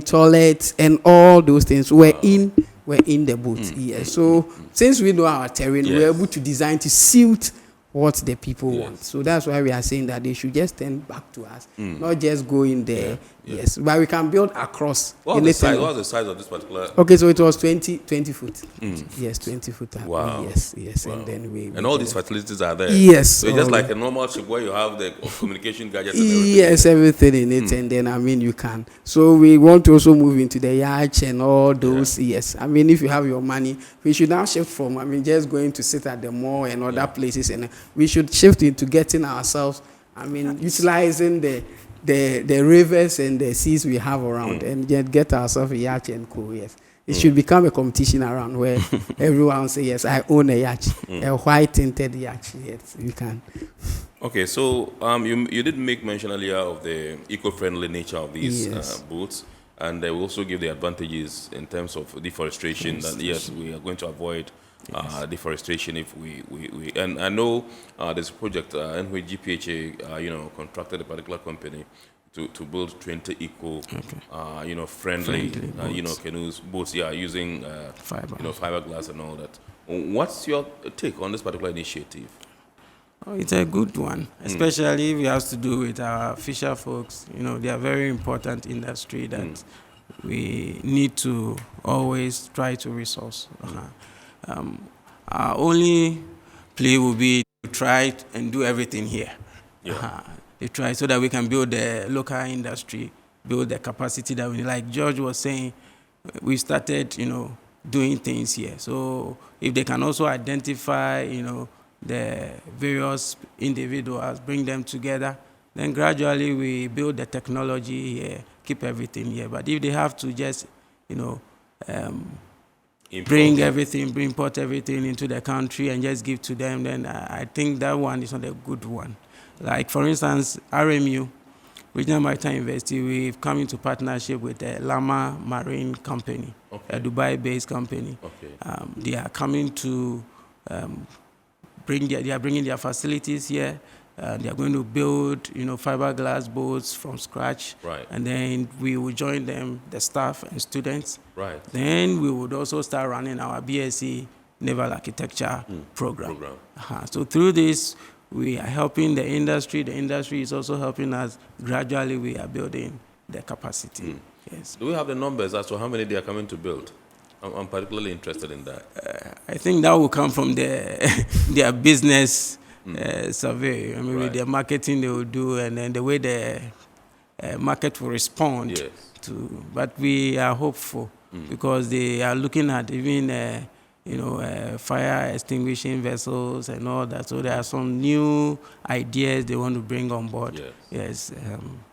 Speaker 6: toilets, and all those things were in the boat. Yes. So since we know our terrain, we're able to design to suit what the people want. So that's why we are saying that they should just turn back to us, not just go in there. Yes, but we can build across.
Speaker 1: What was the size of this particular?
Speaker 6: Okay, so it was 20 foot. Yes, 20 foot.
Speaker 1: Wow.
Speaker 6: Yes.
Speaker 1: Wow.
Speaker 6: And then
Speaker 1: and all these facilities are there.
Speaker 6: Yes.
Speaker 1: So it's just like a normal ship where you have the communication gadgets and everything.
Speaker 6: Yes, everything in it, and then you can. So we want to also move into the yacht and all those. Yes, if you have your money, we should now shift from just going to sit at the mall and other places, and we should shift into getting ourselves. Utilizing the rivers and the seas we have around, and get ourselves a yacht and co. Yes, it should become a competition around where everyone say, yes, I own a yacht, a white tinted yacht. Yes, you can.
Speaker 1: Okay, so you did make mention earlier of the eco-friendly nature of these boats, and they will also give the advantages in terms of deforestation. That yes, we are going to avoid deforestation if we and I know there's a project LNG-GPHA contracted a particular company to build 20 friendly canoes boats using fiberglass and all that. What's your take on this particular initiative?
Speaker 4: It's a good one, especially if it has to do with our fisher folks. They are very important industry that we need to always try to resource. Our only play will be to try and do everything here. To try so that we can build the local industry, build the capacity that we need. Like George was saying, we started, doing things here. So if they can also identify, the various individuals, bring them together, then gradually we build the technology here, keep everything here. But if they have to just, import everything into the country and just give to them, then I think that one is not a good one. Like, for instance, RMU, Regional Maritime University, we've come into partnership with the Lama Marine Company, a Dubai-based company. They are coming to bringing their facilities here. They are going to build, fiberglass boats from scratch.
Speaker 1: Right.
Speaker 4: And then we will join them, the staff and students.
Speaker 1: Right.
Speaker 4: Then we would also start running our BSc Naval Architecture program. So through this, we are helping the industry. The industry is also helping us. Gradually, we are building the capacity. Yes.
Speaker 1: Do we have the numbers as to how many they are coming to build? I'm particularly interested in that.
Speaker 4: I think that will come from their business survey. With their marketing they will do, and then the way the market will respond to. But we are hopeful because they are looking at even fire extinguishing vessels and all that. So there are some new ideas they want to bring on board.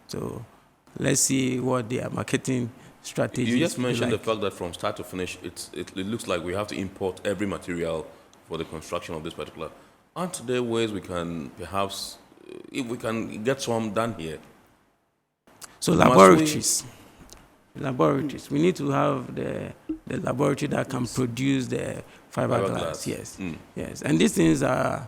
Speaker 4: So let's see what their marketing strategy.
Speaker 1: You just mentioned the fact that from start to finish, it looks like we have to import every material for the construction of this particular. Aren't there ways we can perhaps, if we can get some done here?
Speaker 4: So laboratories. We need to have the laboratory that can produce the fiberglass. Yes, yes. And these things are,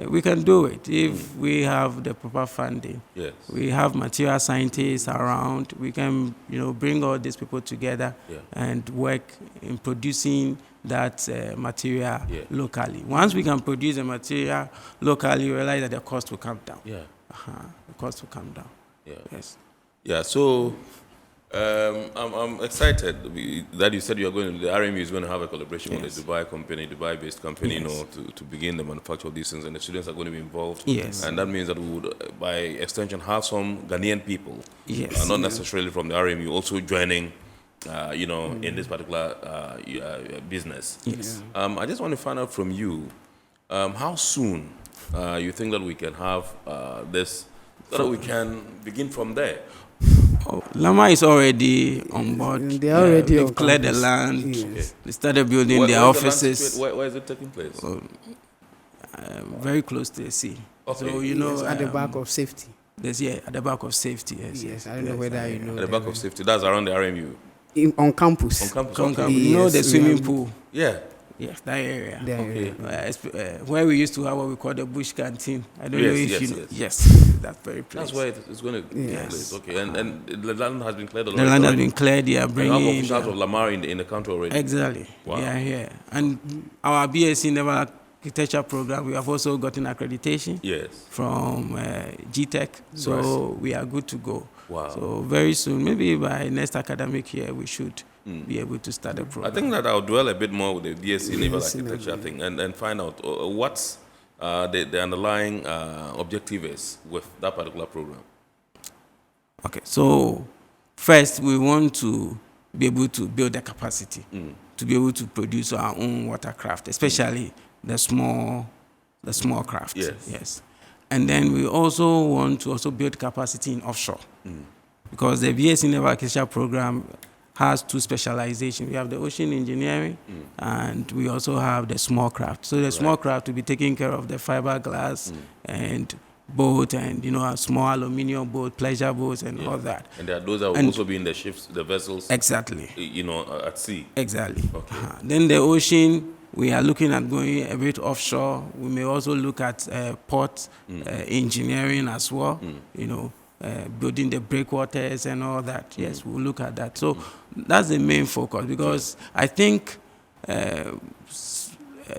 Speaker 4: we can do it if we have the proper funding.
Speaker 1: Yes.
Speaker 4: We have material scientists around. We can, bring all these people together and work in producing that material locally. Once we can produce the material locally, you realize that the cost will come down.
Speaker 1: Yeah.
Speaker 4: The cost will come down.
Speaker 1: Yeah.
Speaker 4: Yes.
Speaker 1: Yeah. So I'm excited that you said you are going. The RMU is going to have a collaboration with a Dubai-based company, to begin the manufacture of these things, and the students are going to be involved.
Speaker 4: Yes.
Speaker 1: And that means that we would, by extension, have some Ghanaian people,
Speaker 4: yes,
Speaker 1: not necessarily from the RMU, also joining. In this particular business.
Speaker 4: Yes.
Speaker 1: I just want to find out from you, how soon you think that we can have this, so that we can begin from there?
Speaker 4: Lama is already on board. They've cleared the land.
Speaker 1: Yes.
Speaker 4: They started building their offices.
Speaker 1: Where is it taking place?
Speaker 4: Very close to the sea.
Speaker 1: Okay.
Speaker 4: So,
Speaker 6: at the back of safety.
Speaker 4: At the back of safety, yes.
Speaker 6: I don't know whether you know.
Speaker 1: At the back of safety, that's around the RMU?
Speaker 6: On campus.
Speaker 1: On campus.
Speaker 4: Okay. You know the swimming pool?
Speaker 1: Yeah.
Speaker 4: Yes, that area.
Speaker 1: Okay.
Speaker 4: Where we used to have what we call the bush canteen. I don't know if you know. Yes, that very place.
Speaker 1: That's where it's going to be placed. Okay, and the land has been cleared already?
Speaker 4: The land has been cleared. They are bringing...
Speaker 1: You have officials of Lamar in the country already?
Speaker 4: Exactly.
Speaker 1: Wow.
Speaker 4: They are here. And our BSc Naval Architecture program, we have also gotten accreditation from GTech. So we are good to go.
Speaker 1: Wow.
Speaker 4: So very soon, maybe by next academic year, we should be able to start the program.
Speaker 1: I think that I'll dwell a bit more with the BSc Naval Architecture thing and find out what's the underlying objective is with that particular program.
Speaker 4: Okay, so first we want to be able to build the capacity to be able to produce our own watercraft, especially the small craft. Yes. And then we also want to also build capacity in offshore, because the BSc Naval Architecture program has two specializations. We have the ocean engineering, and we also have the small craft. So the small craft will be taking care of the fiberglass and boat, and a small aluminium boat, pleasure boats, and all that.
Speaker 1: And those that will also be in the ships, the vessels.
Speaker 4: Exactly.
Speaker 1: At sea.
Speaker 4: Exactly.
Speaker 1: Okay.
Speaker 4: Then the ocean, we are looking at going a bit offshore. We may also look at port engineering as well. Building the breakwaters and all that. Yes, we'll look at that. So that's the main focus, because I think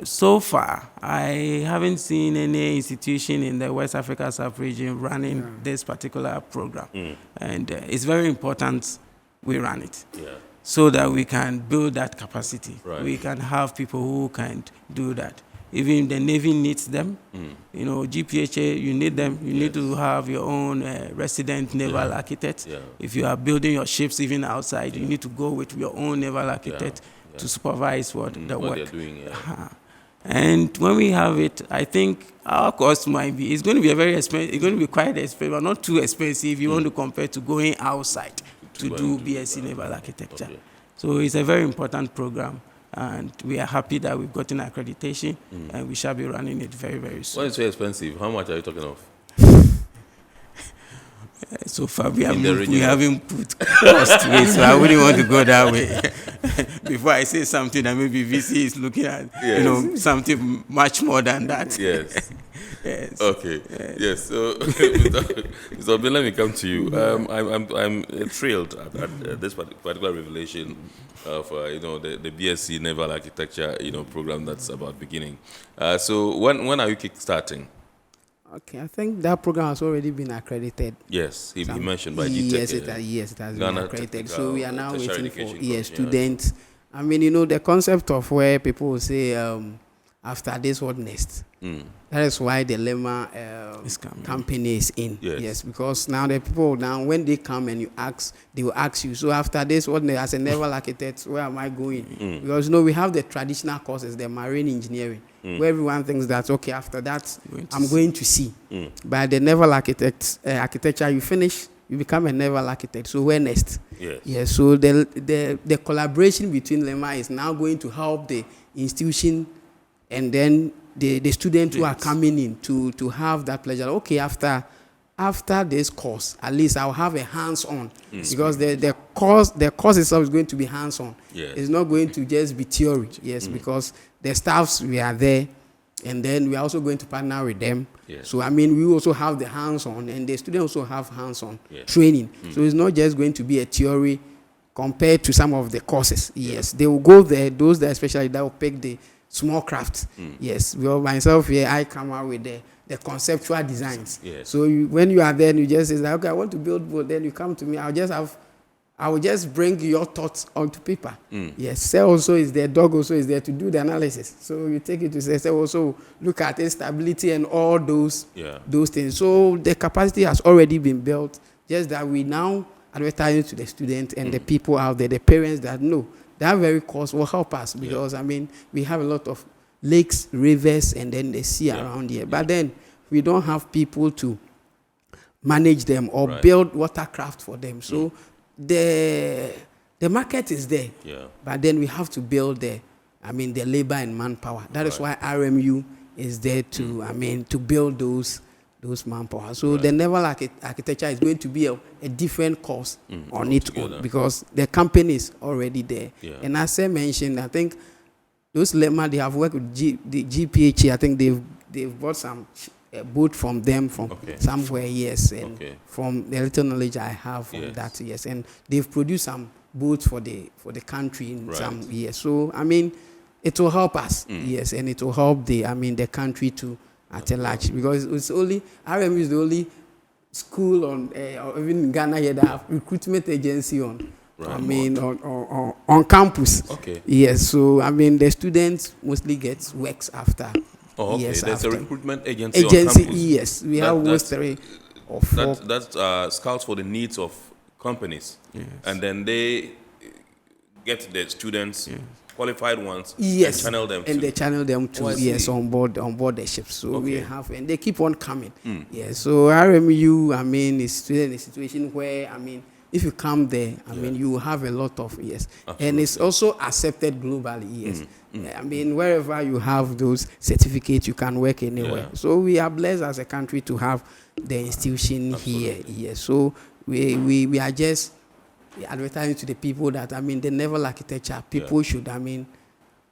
Speaker 4: so far I haven't seen any institution in the West Africa sub-region running this particular program. And it's very important we run it. So that we can build that capacity. We can have people who can do that. Even the Navy needs them. GPHA, you need them. You need to have your own resident naval architect. If you are building your ships even outside, you need to go with your own naval architect to supervise the work.
Speaker 1: They're doing,
Speaker 4: And when we have it, I think our cost might be, it's going to be it's going to be quite expensive, but not too expensive if you want to compare to going outside to do BSc Naval Architecture. So it's a very important program. And we are happy that we've gotten accreditation, and we shall be running it very, very soon.
Speaker 1: When it's so expensive, how much are you talking of?
Speaker 4: So far, we haven't put cost to it, so I wouldn't want to go that way. Before I say something that maybe VC is looking at, something much more than that.
Speaker 1: Yes.
Speaker 4: Yes.
Speaker 1: Okay. Yes. So, Mr. Obin, let me come to you. I'm thrilled at this particular revelation of the BSc Naval Architecture program that's about beginning. So when are you kick-starting?
Speaker 6: Okay, I think that program has already been accredited.
Speaker 1: Yes, he mentioned by GTech.
Speaker 6: Yes, it has been accredited. So we are now waiting for students.
Speaker 1: Yes.
Speaker 6: I mean, the concept of where people will say, after this, what next? That is why the Lema company is in. Yes, because now the people, when they come and they will ask you, so after this, what next? As a naval architect, where am I going? Because, we have the traditional courses, the marine engineering, where everyone thinks that, okay, after that, I'm going to sea. But the naval architecture, you you become a naval architect. So where next?
Speaker 1: Yes.
Speaker 6: Yeah. So the collaboration between LEMA is now going to help the institution and then the students who are coming in to have that pleasure. Okay, after this course, at least I'll have a hands-on, because the course itself is going to be hands-on.
Speaker 1: Yes.
Speaker 6: It's not going to just be theory. Yes, because the staffs, we are there, and then we are also going to partner with them.
Speaker 1: Yes.
Speaker 6: So I mean, we also have the hands-on, and the students also have hands-on training. So it's not just going to be a theory compared to some of the courses. Yes, they will go there. Those that especially that will pick the small crafts. Yes, well, myself here, I come out with the conceptual designs.
Speaker 1: Yes.
Speaker 6: So when you are there, you just say, okay, I want to build boat. Then you come to me. I will just bring your thoughts onto paper. Yes. Cell also is there. Dog also is there to do the analysis. So you take it to say, also look at stability and all those things. So the capacity has already been built. Just that we now advertise it to the students and the people out there, the parents that know that very course will help us, because I mean we have a lot of lakes, rivers, and then the sea around here. But then we don't have people to manage them or build watercraft for them. So the market is there, but then we have to build the labor and manpower. That is why RMU is there to to build those manpower. So the naval architecture is going to be a different course on its own, because the company is already there. And as I mentioned, I think those LEMA, they have worked with the GPHA. I think they've bought some boat from them from somewhere, yes, and from the little knowledge I have from that, yes, and they've produced some boats for the country in some years. So I mean, it will help us, yes, and it will help the country to at large, because it's only RMU is the only school or even in Ghana here that have recruitment agency on. On campus.
Speaker 1: Okay.
Speaker 6: Yes. So the students mostly get works after.
Speaker 1: Oh, okay.
Speaker 6: Yes,
Speaker 1: There's
Speaker 6: after.
Speaker 1: A recruitment agency on campus.
Speaker 6: Yes. We have almost 3 or 4.
Speaker 1: That scouts for the needs of companies, and then they get the students, qualified ones, and channel them.
Speaker 6: They channel them to on board the ships. So we have, and they keep on coming. Yes. So RMU, is still in a situation where if you come there, you have a lot of and it's also accepted globally. Yes. Wherever you have those certificates, you can work anywhere. So we are blessed as a country to have the institution here. Yes. So we are just advertising to the people that the naval architecture people should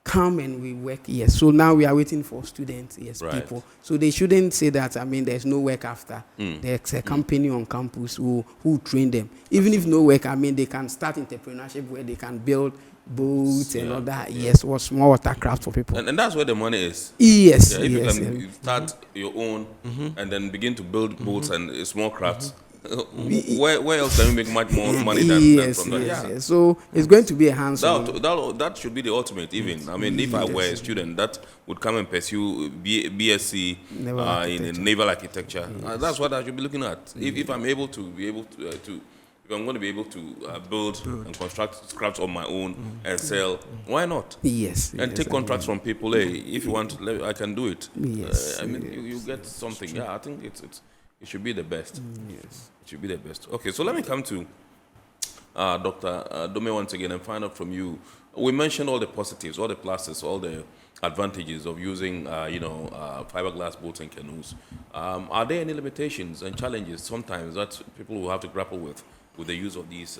Speaker 6: come and we work. Yes. So now we are waiting for students. Yes, people. So they shouldn't say that there's no work after. There's a company on campus who train them. Even if no work, they can start entrepreneurship where they can build boats and all that. Yes, or small watercraft for people.
Speaker 1: And that's where the money is.
Speaker 6: Yes.
Speaker 1: If you can start your own and then begin to build boats and small crafts. Where else can you make much more money than from that?
Speaker 6: Yes. So it's going to be a hands-on.
Speaker 1: That should be the ultimate, even. If I were a student, that would come and pursue BSc in naval architecture. That's what I should be looking at. If I'm able to if I'm going to be able to build and construct crafts on my own and sell, why not?
Speaker 6: Yes.
Speaker 1: And take contracts from people. Hey, if you want, I can do it.
Speaker 6: Yes.
Speaker 1: You get something. Yeah, I think it should be the best. Yes. It should be the best. Okay, so let me come to Dr. Dome once again and find out from you. We mentioned all the positives, all the pluses, all the advantages of using, fiberglass boats and canoes. Are there any limitations and challenges sometimes that people will have to grapple with the use of these?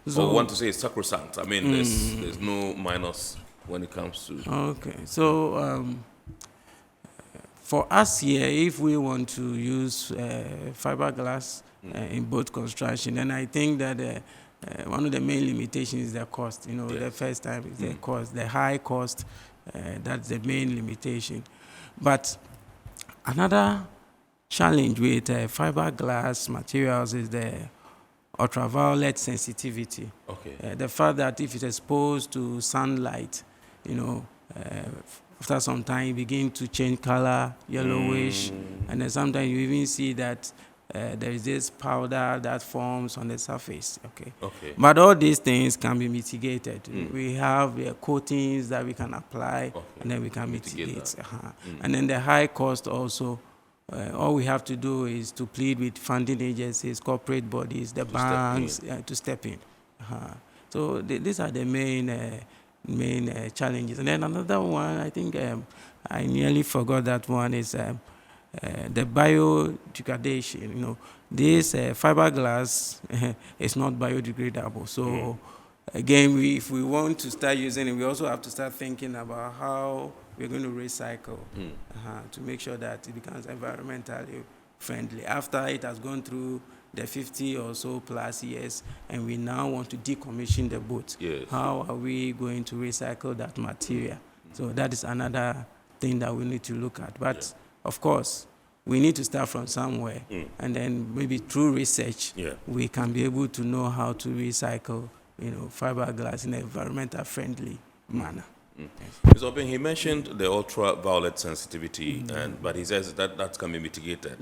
Speaker 1: So I want to say it's sacrosanct. There's no minus when it comes to.
Speaker 4: Okay, so. For us here, if we want to use fiberglass in boat construction, then I think that one of the main limitations is the cost. The first time is the cost, the high cost. That's the main limitation. But another challenge with fiberglass materials is the ultraviolet sensitivity.
Speaker 1: Okay.
Speaker 4: The fact that if it's exposed to sunlight, after some time, you begin to change color, yellowish, and then sometimes you even see that there is this powder that forms on the surface. Okay. But all these things can be mitigated. We have coatings that we can apply, and then we can mitigate. And then the high cost also all we have to do is to plead with funding agencies, corporate bodies, the banks to step in. So these are the main challenges. And then another one, I think I nearly forgot that one, is the biodegradation. This fiberglass is not biodegradable. So again, if we want to start using it, we also have to start thinking about how we're going to recycle to make sure that it becomes environmentally friendly. After it has gone through the 50 or so plus years, and we now want to decommission the boat, how are we going to recycle that material? So that is another thing that we need to look at. But of course, we need to start from somewhere, and then maybe through research, we can be able to know how to recycle, fiberglass in an environmental friendly manner.
Speaker 1: Mr. Obeng, he mentioned the ultraviolet sensitivity, but he says that can be mitigated.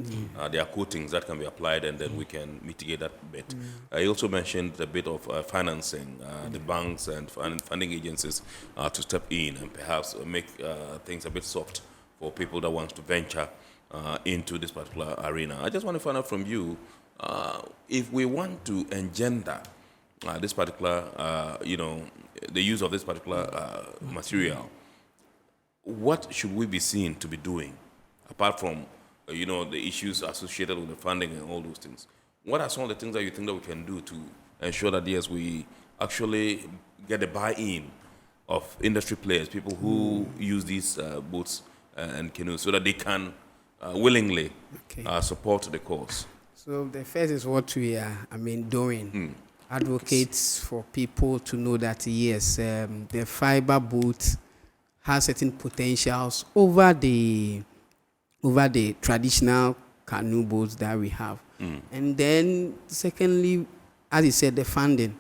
Speaker 1: There are coatings that can be applied, and then we can mitigate that bit. He also mentioned a bit of financing, the banks and funding agencies to step in and perhaps make things a bit soft for people that want to venture into this particular arena. I just want to find out from you, if we want to engender this particular, the use of this particular material, what should we be seen to be doing, apart from, the issues associated with the funding and all those things? What are some of the things that you think that we can do to ensure that, yes, we actually get the buy-in of industry players, people who use these boats and canoes, so that they can willingly support the cause?
Speaker 6: So the first is what we are, doing. Advocates for people to know that, yes, the fiber boat has certain potentials over the traditional canoe boats that we have. And then secondly, as you said, the funding.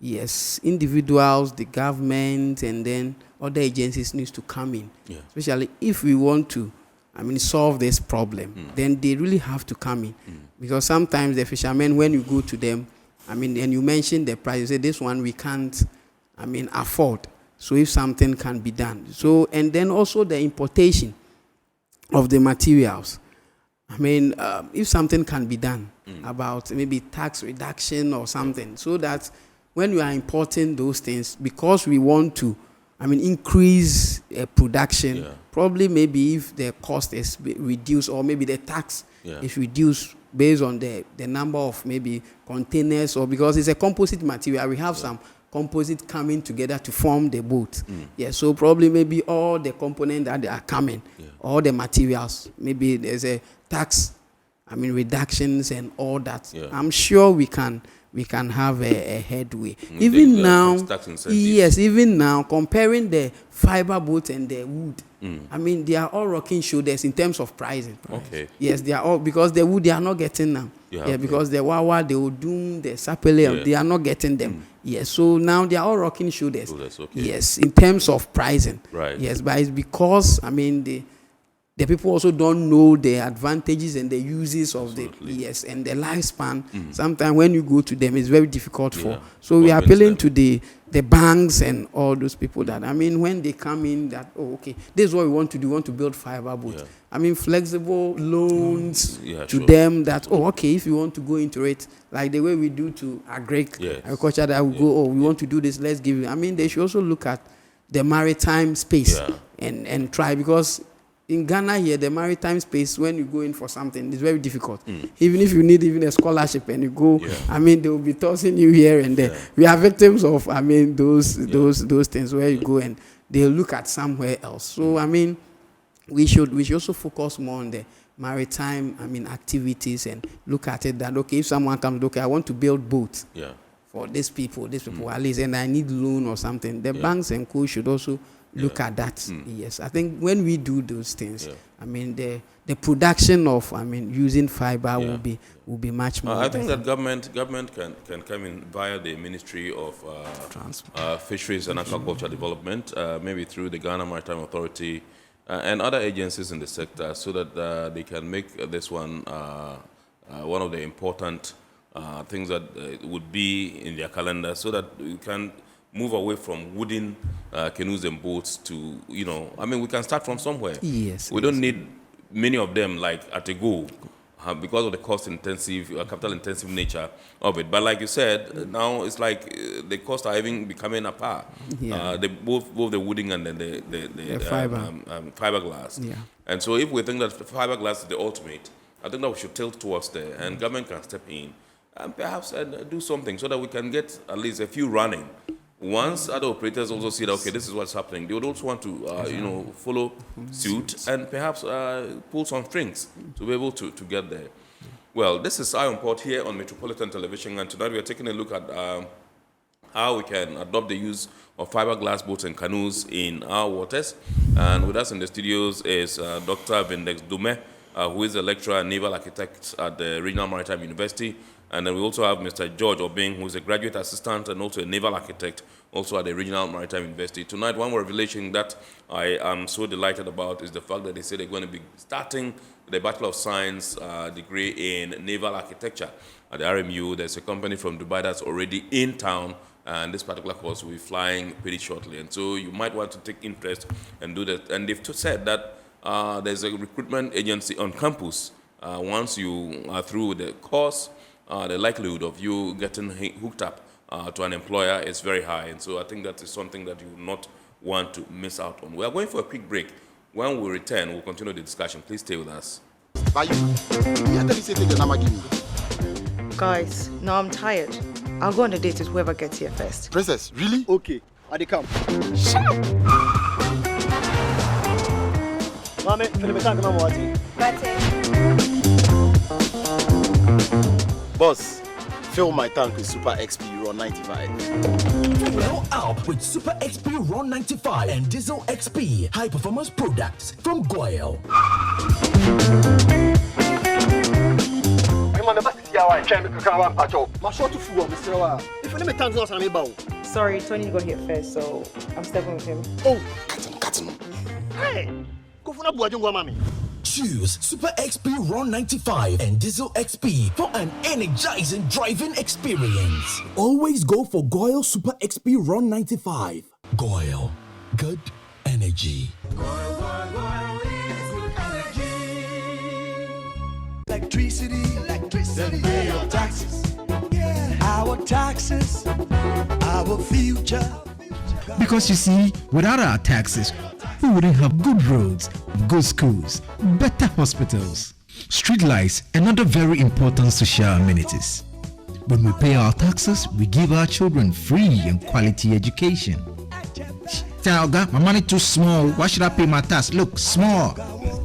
Speaker 6: Yes, individuals, the government, and then other agencies needs to come in. Especially if we want to solve this problem, then they really have to come in. Because sometimes the fishermen, when you go to them, and you mentioned the price, you say this one we can't, afford. So if something can be done. So, and then also the importation of the materials. If something can be done about maybe tax reduction or something, so that when we are importing those things, because we want to, increase production, probably maybe if the cost is reduced, or maybe the tax is reduced based on the number of maybe containers, or because it's a composite material, we have some composite coming together to form the boat. So probably maybe all the components that are coming, all the materials, maybe there's a tax, reductions and all that. I'm sure we can have a headway. Even now, even now, comparing the fiber boat and the wood, they are all rocking shoulders in terms of pricing. Yes, they are all, because the wood they are not getting now. Because the Wawa, the Odum, the Sapele, they are not getting them. So now they are all rocking shoulders. Yes, in terms of pricing. Yes, but it's because the people also don't know the advantages and the uses of and the lifespan. Sometimes when you go to them, it's very difficult for. So we are appealing to the banks and all those people that, when they come in, that, this is what we want to do, we want to build fiber boats. Flexible loans to them that, if you want to go into it, like the way we do to agriculture, that we go, we want to do this, let's give you. They should also look at the maritime space and try, because in Ghana here, the maritime space, when you go in for something, it's very difficult. Even if you need even a scholarship and you go, they will be tossing you here and there. We are victims of, those things where you go and they'll look at somewhere else. So, we should also focus more on the maritime, activities, and look at it that, if someone comes, I want to build boats for these people at least, and I need loan or something. The banks and co should also look at that. Yes, I think when we do those things, the production of using fiber will be much more.
Speaker 1: I think that government can come in via the Ministry of Fisheries and Aquaculture Development, maybe through the Ghana Maritime Authority and other agencies in the sector, so that they can make this one one of the important things that would be in their calendar, so that we can move away from wooden canoes and boats to, we can start from somewhere. We don't need many of them, like at a go, because of the capital-intensive nature of it. But like you said, now it's like the costs are even becoming a par.
Speaker 6: Yeah.
Speaker 1: Both the wooding and the fiberglass.
Speaker 6: Yeah.
Speaker 1: And so if we think that fiberglass is the ultimate, I think that we should tilt towards there, and government can step in and perhaps do something so that we can get at least a few running. Once other operators also see that, okay, this is what's happening, they would also want to, follow suit and perhaps pull some strings to be able to get there. Well, this is Eye on Port here on Metropolitan Television, and tonight we are taking a look at how we can adopt the use of fiberglass boats and canoes in our waters. And with us in the studios is Dr. Vindex Dume, who is a lecturer and naval architect at the Regional Maritime University. And then we also have Mr. George Obing, who is a graduate assistant and also a naval architect, also at the Regional Maritime University. Tonight, one revelation that I am so delighted about is the fact that they say they're going to be starting the Bachelor of Science degree in naval architecture at the RMU. There's a company from Dubai that's already in town, and this particular course will be flying pretty shortly. And so you might want to take interest and do that. And they've said that there's a recruitment agency on campus. Once you are through with the course, the likelihood of you getting hooked up to an employer is very high. And so I think that is something that you will not want to miss out on. We are going for a quick break. When we return, we'll continue the discussion. Please stay with us.
Speaker 7: Guys, now I'm tired. I'll go on a date with whoever gets here first.
Speaker 8: Princess, really? Okay, I come.
Speaker 7: Shut up!
Speaker 8: Boss, fill my tank with Super XP Ron 95.
Speaker 5: Well up with Super XP Ron 95 and Diesel XP high performance products from Goyle.
Speaker 7: Sorry, Tony got here first, so I'm stepping with him.
Speaker 8: Oh, cut him. Hey, go for mommy.
Speaker 5: Choose Super XP Ron 95 and Diesel XP for an energizing driving experience. Always go for Goyle Super XP Ron 95. Goyle, good energy.
Speaker 9: Electricity, then pay your taxes. Yeah. Our taxes, our future.
Speaker 10: Because you see, without our taxes, we wouldn't have good roads, good schools, better hospitals, streetlights, and other very important social amenities. When we pay our taxes, we give our children free and quality education. Talga, my money too small. Why should I pay my tax? Look, small.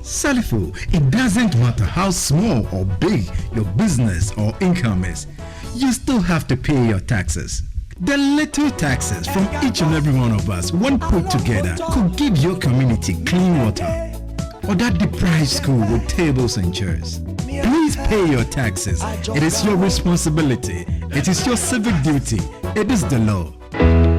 Speaker 10: Salifo, it doesn't matter how small or big your business or income is. You still have to pay your taxes. The little taxes from each and every one of us, when put together, could give your community clean water or that deprived school with tables and chairs. Please pay your taxes. It is your responsibility. It is your civic duty. It is the law.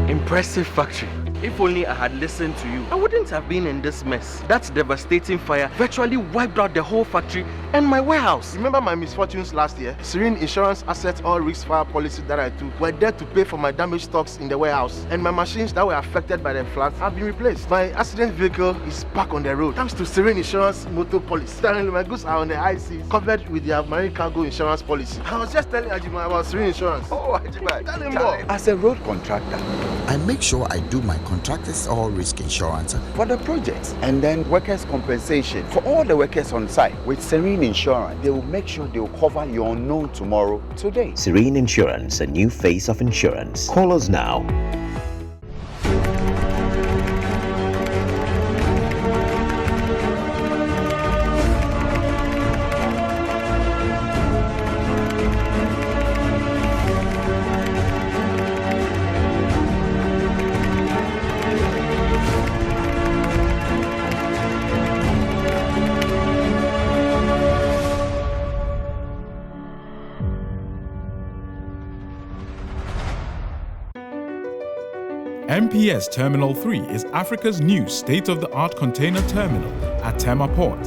Speaker 11: Impressive factory. If only I had listened to you, I wouldn't have been in this mess. That devastating fire virtually wiped out the whole factory and my warehouse.
Speaker 22: Remember my misfortunes last year? Serene Insurance Asset All Risk Fire policy that I took were there to pay for my damaged stocks in the warehouse, and my machines that were affected by the flood have been replaced. My accident vehicle is back on the road thanks to Serene Insurance motor policy. Currently, my goods are on the high seas covered with their marine cargo insurance policy. I was just telling Ajima about Serene Insurance.
Speaker 11: Oh, Ajima,
Speaker 22: tell him more.
Speaker 11: As a road contractor,
Speaker 26: I make sure I do my contractors all risk insurance
Speaker 11: for the projects and then workers' compensation for all the workers on site. With Serene Insurance, they will make sure they will cover your unknown tomorrow today.
Speaker 27: Serene Insurance, a new face of insurance. Call us now.
Speaker 28: MPS Terminal 3 is Africa's new state-of-the-art container terminal at Tema Port.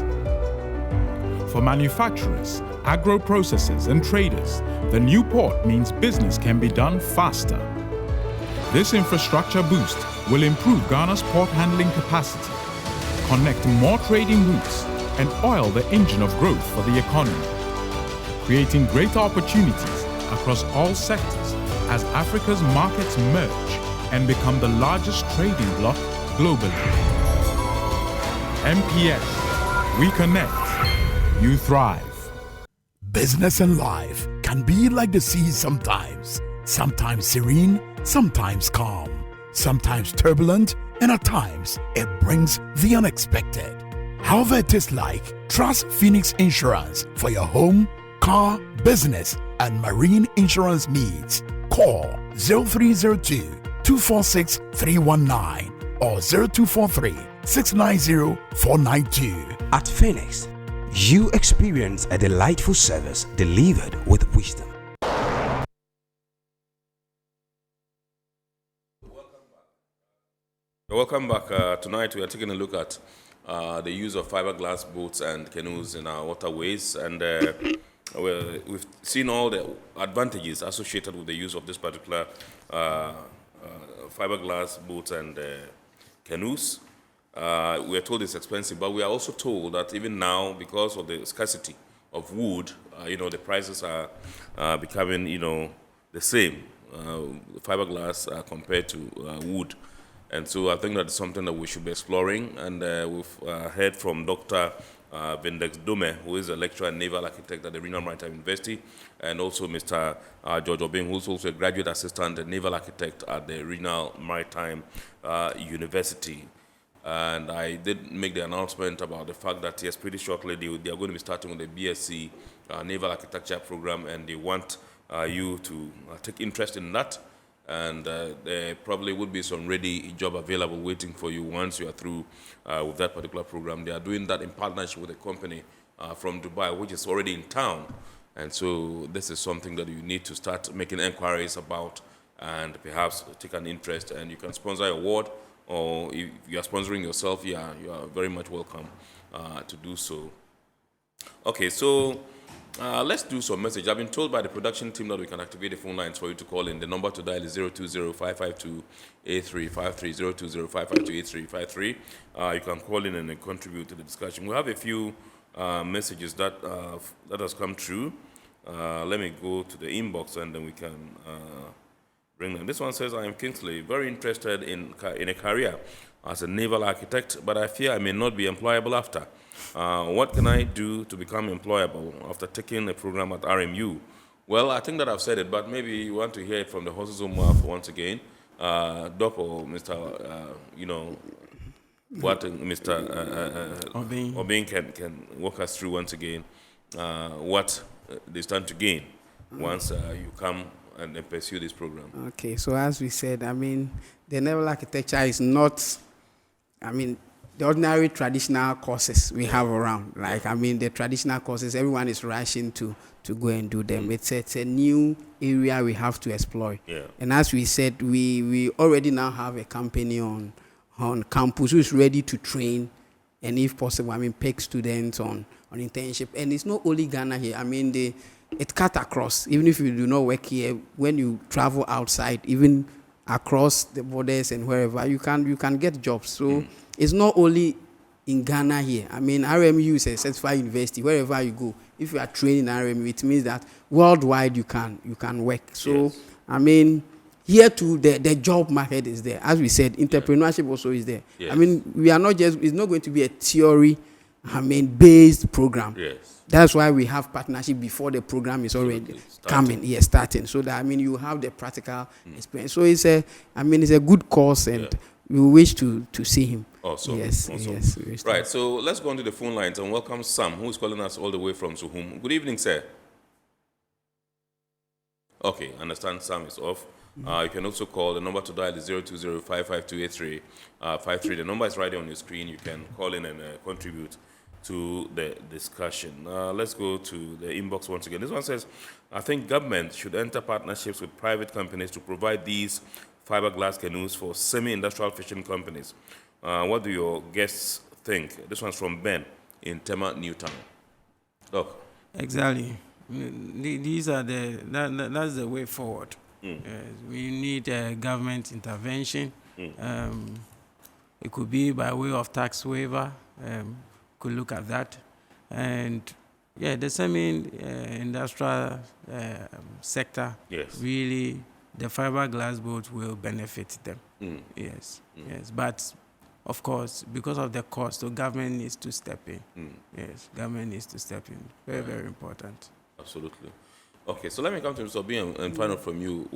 Speaker 28: For manufacturers, agro-processors and traders, the new port means business can be done faster. This infrastructure boost will improve Ghana's port handling capacity, connect more trading routes, and oil the engine of growth for the economy, creating greater opportunities across all sectors as Africa's markets merge and become the largest trading bloc globally. MPS, we connect, you thrive.
Speaker 12: Business and life can be like the sea sometimes. Sometimes serene, sometimes calm, sometimes turbulent, and at times it brings the unexpected. However it is like, trust Phoenix Insurance for your home, car, business, and marine insurance needs. Call 0302 246 319 or 0243 690 492.
Speaker 14: At Phoenix, you experience a delightful service delivered with wisdom.
Speaker 1: Welcome back. Tonight we are taking a look at the use of fiberglass boats and canoes in our waterways, and we've seen all the advantages associated with the use of this particular fiberglass boats and canoes. We are told it's expensive, but we are also told that even now, because of the scarcity of wood, the prices are becoming, the same, fiberglass compared to wood. And so I think that's something that we should be exploring. And we've heard from Dr. Vindex Dome, who is a lecturer and naval architect at the Regional Maritime University, and also Mr. George Obing, who's also a graduate assistant and naval architect at the Regional Maritime University. And I did make the announcement about the fact that, yes, pretty shortly they are going to be starting with the BSc Naval Architecture program, and they want you to take interest in that. And there probably would be some ready job available waiting for you once you are through with that particular program. They are doing that in partnership with a company from Dubai, which is already in town. And so this is something that you need to start making inquiries about and perhaps take an interest, and you can sponsor your award, or if you are sponsoring yourself, you are very much welcome to do so. Okay, so let's do some message. I've been told by the production team that we can activate the phone lines for you to call in. The number to dial is 020-552-8353, 020-552-8353. You can call in and contribute to the discussion. We have a few messages that has come through. Let me go to the inbox and then we can bring them. This one says, I am Kingsley, very interested in a career as a naval architect, but I fear I may not be employable after. What can I do to become employable after taking a program at RMU? Well, I think that I've said it, but maybe you want to hear it from the horse's own mouth once again. Doc or Mr. What Mr. Obing can walk us through once again what they stand to gain once you come and pursue this program.
Speaker 6: Okay, so as we said, the naval architecture is not, the ordinary traditional courses we have around. The traditional courses, everyone is rushing to go and do them. It's a new area we have to explore.
Speaker 1: Yeah.
Speaker 6: And as we said, we already now have a company on campus who is ready to train, and if possible, pick students on internship. And it's not only Ghana here. It cut across. Even if you do not work here, when you travel outside, even across the borders and wherever, you can get jobs. So it's not only in Ghana here. RMU is a certified university. Wherever you go, if you are trained in RMU, it means that worldwide you can work. So yes. Here too, the job market is there. As we said, entrepreneurship also is there.
Speaker 1: Yes.
Speaker 6: We are not just. It's not going to be a theory, based program.
Speaker 1: Yes.
Speaker 6: That's why we have partnership before the program is already starting. So that you have the practical experience. So it's a good course, and we wish to see him.
Speaker 1: Awesome.
Speaker 6: Yes.
Speaker 1: Awesome.
Speaker 6: Yes.
Speaker 1: Right. So let's go on to the phone lines and welcome Sam, who is calling us all the way from Suhum. Good evening, sir. Okay, understand Sam is off. You can also call. The number to dial is 020-552-8353. The number is right on your screen. You can call in and contribute to the discussion. Let's go to the inbox once again. This one says, I think government should enter partnerships with private companies to provide these fiberglass canoes for semi-industrial fishing companies. What do your guests think? This one's from Ben in Tema, Newtown. Doc.
Speaker 4: Exactly. These are that's the way forward. We need government intervention. It could be by way of tax waiver. Could look at that. And yeah, the semi-industrial sector, really, the fiberglass boat will benefit them. Yes. But of course, because of the cost, the government needs to step in. Yes, government needs to step in. Very, very important.
Speaker 1: Absolutely. Okay, so let me come to Mr. Obi and find out from you.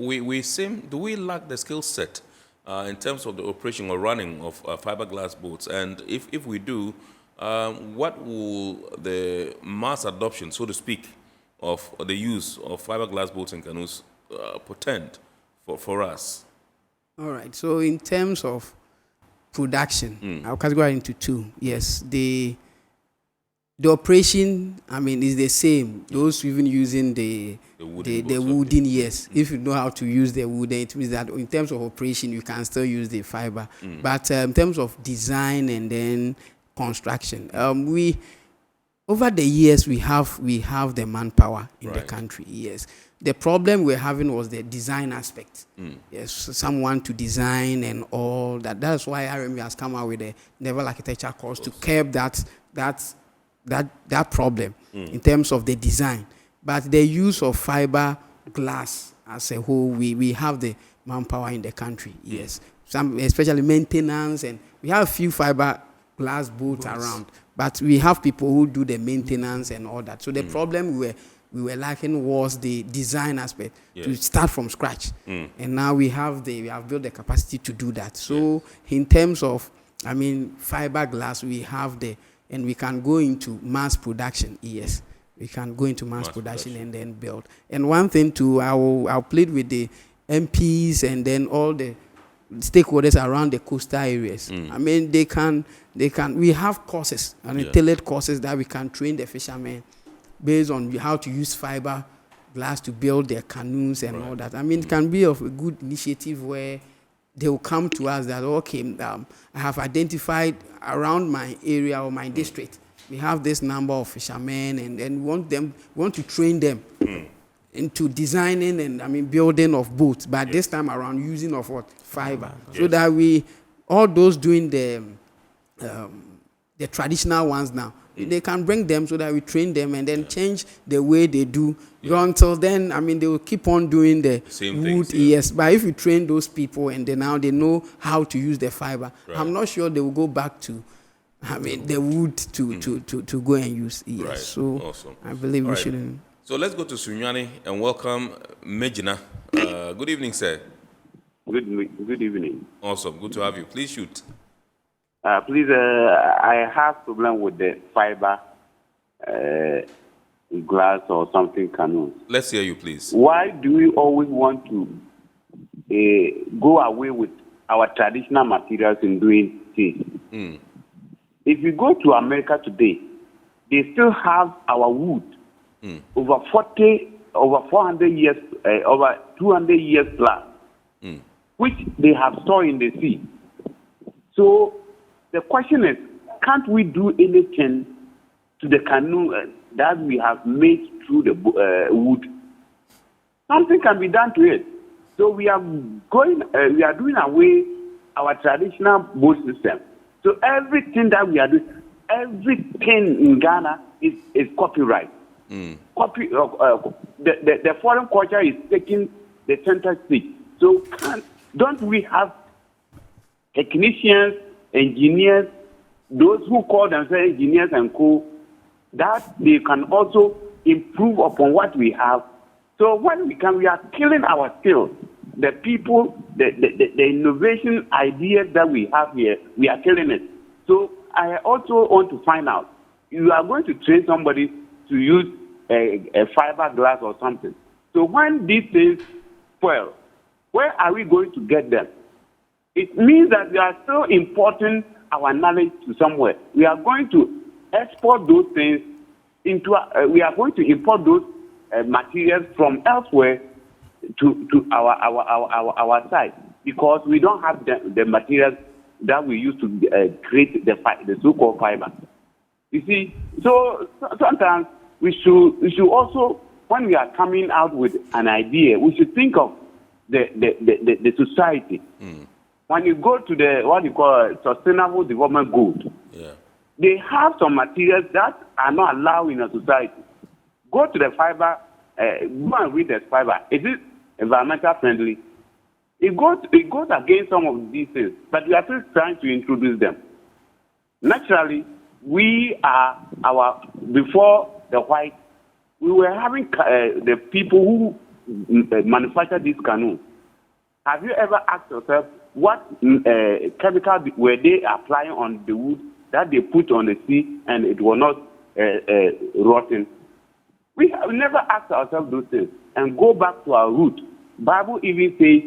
Speaker 1: Do we lack the skill set in terms of the operation or running of fiberglass boats? And if we do, what will the mass adoption, so to speak, of the use of fiberglass boats and canoes portend for us?
Speaker 6: All right. So in terms of production, I'll categorize into two. Yes, the operation, is the same. Those even using the wooden, yes. If you know how to use the wooden, it means that in terms of operation, you can still use the fiber. But in terms of design and then construction, over the years we have the manpower in the country. Yes. The problem we're having was the design aspect. Yes, someone to design and all that. That's why RMB has come out with a naval architecture course to curb that problem in terms of the design. But the use of fiber glass as a whole, we have the manpower in the country. Yes, some especially maintenance, and we have a few fiber glass boats around. But we have people who do the maintenance and all that. So the problem we were lacking was the design aspect, to start from scratch. And now we have built the capacity to do that. So in terms of, fiberglass, we have and we can go into mass production. Yes, we can go into mass production and then build. And one thing too, I'll plead with the MPs and then all the stakeholders around the coastal areas. They can. We have courses, tailored courses that we can train the fishermen based on how to use fiber glass to build their canoes and all that. It can be of a good initiative where they will come to us that, I have identified around my area or my district, we have this number of fishermen, and we want to train them into designing and building of boats, but this time around using of what? Fiber. So that all those doing the traditional ones now, they can bring them so that we train them and then change the way they do. Until then, they will keep on doing the same wood. Yes, but if you train those people and now they know how to use the fiber, I'm not sure they will go back to the wood to go and use. Yes. Right. So awesome. I believe we shouldn't.
Speaker 1: So let's go to Sunyani and welcome Mejina. Good evening, sir.
Speaker 2: Good evening.
Speaker 1: Awesome. Good to have you. Please shoot.
Speaker 2: Please, I have problem with the fiber glass or something canoes.
Speaker 1: Let's hear you, please.
Speaker 2: Why do we always want to go away with our traditional materials in doing things? If you go to America today, they still have our wood over 400 years, over 200 years plus, which they have stored in the sea. So the question is, can't we do anything to the canoe that we have made through the wood? Something can be done to it. So we are doing away our traditional boat system. So everything that we are doing, everything in Ghana is copyright. The foreign culture is taking the center stage. So don't we have technicians, engineers, those who call themselves engineers and co, that they can also improve upon what we have. So when we are killing our skills. The people, the innovation ideas that we have here, we are killing it. So I also want to find out, you are going to train somebody to use a fiberglass or something. So when these things spoil, where are we going to get them? It means that we are still importing our knowledge to somewhere. We are going to export those things into, we are going to import those materials from elsewhere to our side, because we don't have the materials that we use to create the so-called fiber. You see, so sometimes we should also, when we are coming out with an idea, we should think of the society. When you go to what you call sustainable development goals, they have some materials that are not allowed in a society. Go to the fiber, go and read the fiber. Is it environmental friendly? It goes against some of these things, but we are still trying to introduce them. Naturally, we are before the white, we were having the people who manufacture these canoes. Have you ever asked yourself what chemical were they applying on the wood that they put on the sea and it was not rotten? We have never asked ourselves those things and go back to our root. Bible even says,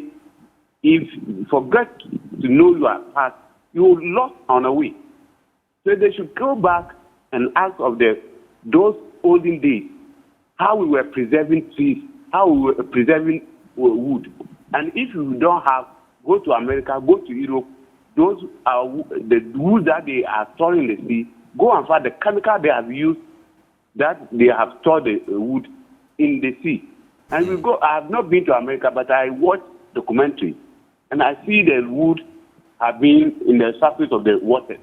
Speaker 2: if you forget to know your past, you will lost on the way. So they should go back and ask of those olden days how we were preserving trees, how we were preserving wood. And if you don't have, go to America, go to Europe, those are the wood that they are storing in the sea, go and find the chemical they have used that they have stored the wood in the sea. And we go, I have not been to America, but I watch documentary, and I see the wood have been in the surface of the water.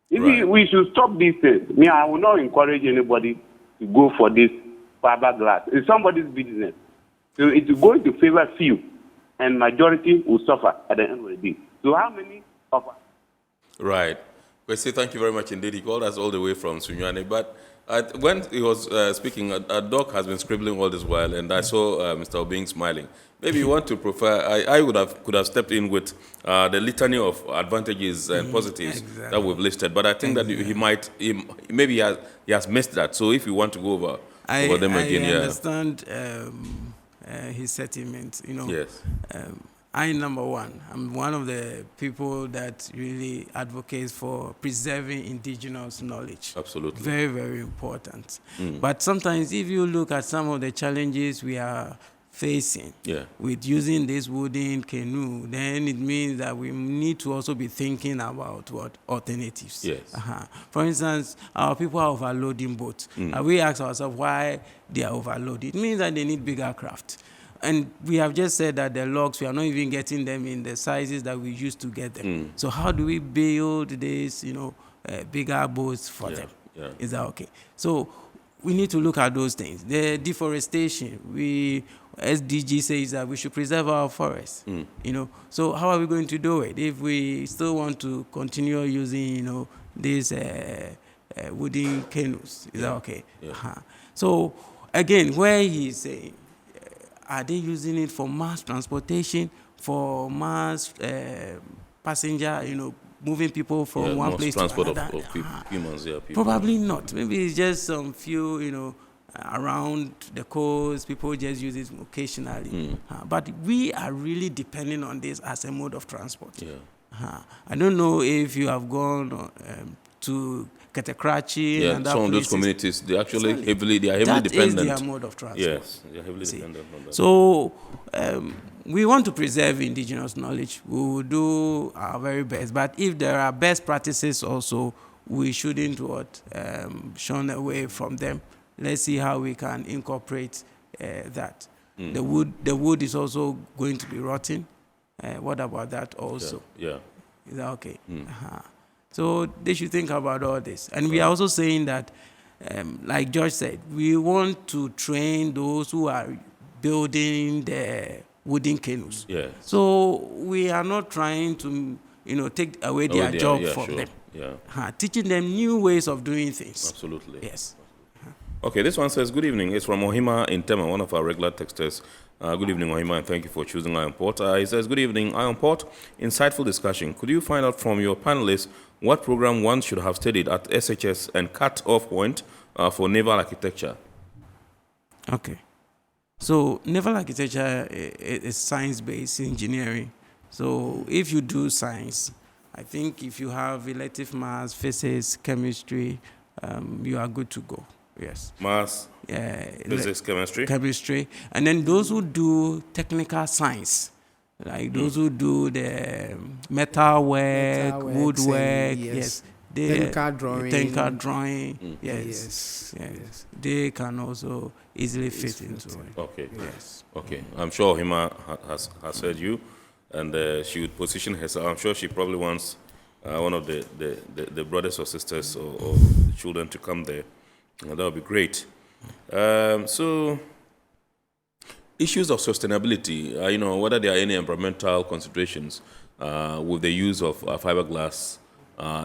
Speaker 2: We should stop these things. I will not encourage anybody to go for this fiberglass. It's somebody's business. So it's going to favor few, and majority will suffer at the end of the day. So how many of us?
Speaker 1: Right. Kwesi, thank you very much indeed. He called us all the way from Sunyane. But when he was speaking, a dog has been scribbling all this while, and I saw Mr. Obing smiling. Maybe you want to prefer, I could have stepped in with the litany of advantages and positives that we've listed, but I think that he has missed that. So if you want to go over them again,
Speaker 4: I understand his sentiment.
Speaker 1: Yes.
Speaker 4: Number one, I'm one of the people that really advocates for preserving indigenous knowledge.
Speaker 1: Absolutely.
Speaker 4: Very, very important. But sometimes if you look at some of the challenges we are facing with using this wooden canoe, then it means that we need to also be thinking about what alternatives.
Speaker 1: Yes.
Speaker 4: For instance, our people are overloading boats. We ask ourselves why they are overloaded. It means that they need bigger craft. And we have just said that the logs, we are not even getting them in the sizes that we used to get them. So how do we build this, bigger boats for them? Is that okay? So we need to look at those things. The deforestation, SDG says that we should preserve our forests. So how are we going to do it if we still want to continue using, these wooden canoes? Is that okay? So again, where he's saying, are they using it for mass transportation, for mass passenger, moving people from one place to another?
Speaker 1: Of humans, people.
Speaker 4: Probably not. Maybe it's just some few, around the coast, people just use it occasionally. But we are really depending on this as a mode of transport. I don't know if you have gone to Takoradi and
Speaker 1: some of those communities, they actually are heavily dependent.
Speaker 4: That is their mode of transport.
Speaker 1: Yes, they are heavily dependent on that.
Speaker 4: So we want to preserve indigenous knowledge. We will do our very best. But if there are best practices also, we shouldn't shun away from them. Let's see how we can incorporate that. The wood is also going to be rotten. What about that also?
Speaker 1: Yeah.
Speaker 4: Is that okay? So they should think about all this. And we are also saying that, like George said, we want to train those who are building the wooden canoes.
Speaker 1: Yes.
Speaker 4: So we are not trying to, take away their job from them. Teaching them new ways of doing things.
Speaker 1: Absolutely.
Speaker 4: Yes.
Speaker 1: Okay, this one says, good evening. It's from Ohima in Tema, one of our regular texters. Good evening, Ohima, and thank you for choosing Iron Port. He says, good evening, Iron Port. Insightful discussion. Could you find out from your panelists what program one should have studied at SHS and cut-off point for naval architecture?
Speaker 4: Okay. So naval architecture is science-based engineering. So if you do science, I think if you have elective maths, physics, chemistry, you are good to go. Yes.
Speaker 1: Maths, physics,
Speaker 4: chemistry. And then those who do technical science, like those who do the metal work, woodwork,
Speaker 6: technical drawing.
Speaker 4: Yes. They can also easily fit into it.
Speaker 1: Okay. Yes. Okay. I'm sure Hima has heard you, and she would position herself. I'm sure she probably wants one of the brothers or sisters or children to come there. That would be great. So, issues of sustainability, whether there are any environmental considerations with the use of fiberglass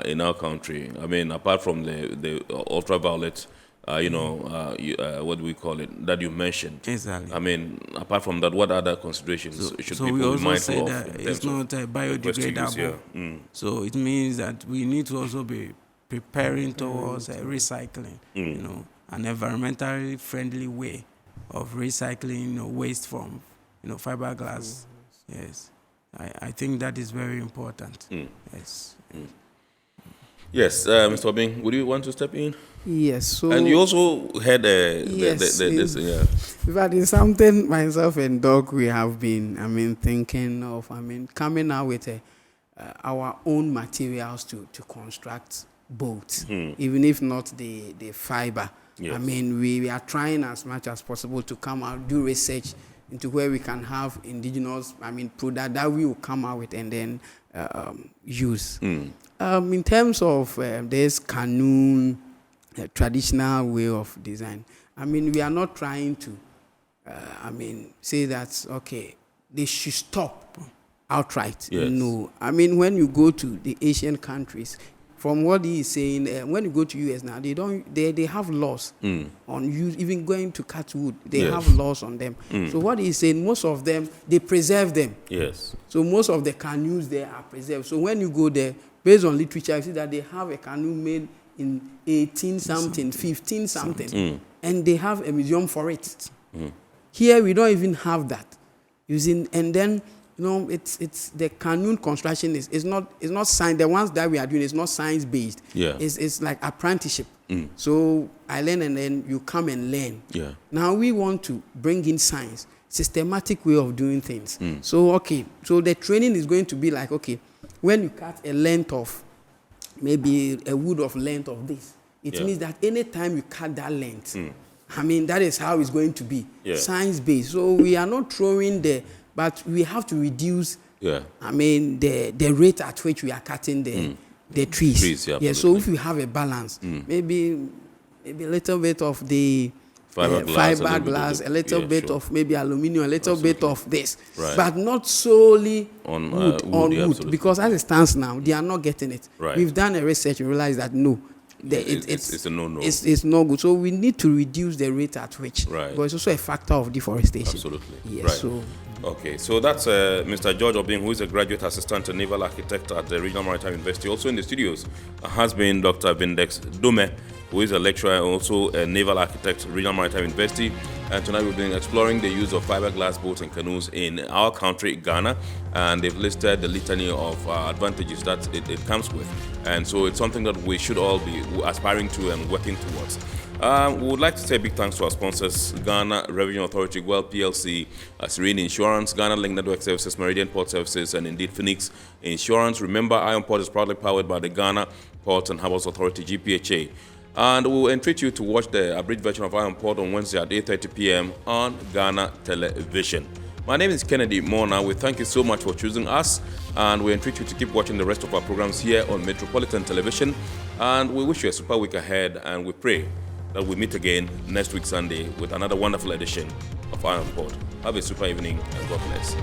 Speaker 1: in our country. I mean, apart from the ultraviolet, what do we call it, that you mentioned.
Speaker 4: Exactly.
Speaker 1: I mean, apart from that, what other considerations should people be mindful of? So we also say that
Speaker 4: it's not biodegradable. So it means that we need to also be preparing towards recycling, an environmentally friendly way of recycling waste from fiberglass. Yes, I think that is very important. Yes.
Speaker 1: Yes, Mr. Obing, would you want to step in?
Speaker 6: Yes. So
Speaker 1: and you also had
Speaker 6: this. But it's something myself and Doc we have been, thinking of. Coming out with our own materials to construct boats, even if not the fiber. Yes. We are trying as much as possible to come out, do research into where we can have indigenous, product that we will come out with and then use. In terms of this canoe traditional way of design, we are not trying to, say that, okay, they should stop outright. Yes. No. When you go to the Asian countries, from what he is saying, when you go to US now, they have laws on you even going to cut wood. They have laws on them. So what he is saying, most of them, they preserve them.
Speaker 1: Yes.
Speaker 6: So most of the canoes there are preserved. So when you go there, based on literature, you see that they have a canoe made in 18-something, 15-something, and they have a museum for it. Here we don't even have that. And then it's the canoe construction is not science. The ones that we are doing is not science based.
Speaker 1: Yeah.
Speaker 6: It's like apprenticeship. So I learn and then you come and learn.
Speaker 1: Yeah.
Speaker 6: Now we want to bring in science, systematic way of doing things. So the training is going to be like, okay, when you cut a length of maybe a wood of length of this, it means that any time you cut that length, that is how it's going to be. Science based. So we are not throwing but we have to reduce the rate at which we are cutting the trees. So if we have a balance, maybe a little bit of the fiberglass, a little bit of maybe aluminum, a little bit of this, but not solely on wood, because as it stands now, they are not getting it. We've done a research and realized that no, it's a no-no. It's no good. So we need to reduce the rate at which, but it's also a factor of deforestation.
Speaker 1: Absolutely.
Speaker 6: Yes. So.
Speaker 1: Okay, so that's Mr. George Obing, who is a graduate assistant and naval architect at the Regional Maritime University. Also in the studios has been Dr. Vindex Dome, who is a lecturer and also a naval architect at Regional Maritime University. And tonight we've been exploring the use of fiberglass boats and canoes in our country, Ghana. And they've listed the litany of advantages that it comes with. And so it's something that we should all be aspiring to and working towards. We would like to say big thanks to our sponsors, Ghana Revenue Authority, GWEL PLC, Serene Insurance, Ghana Link Network Services, Meridian Port Services, and indeed Phoenix Insurance. Remember, Iron Port is proudly powered by the Ghana Ports and Harbours Authority-GPHA. And we will entreat you to watch the abridged version of Iron Port on Wednesday at 8:30 p.m. on Ghana Television. My name is Kennedy Mona. We thank you so much for choosing us, and we entreat you to keep watching the rest of our programs here on Metropolitan Television. And we wish you a super week ahead, and we pray that we meet again next week Sunday with another wonderful edition of Iron Port. Have a super evening and God bless.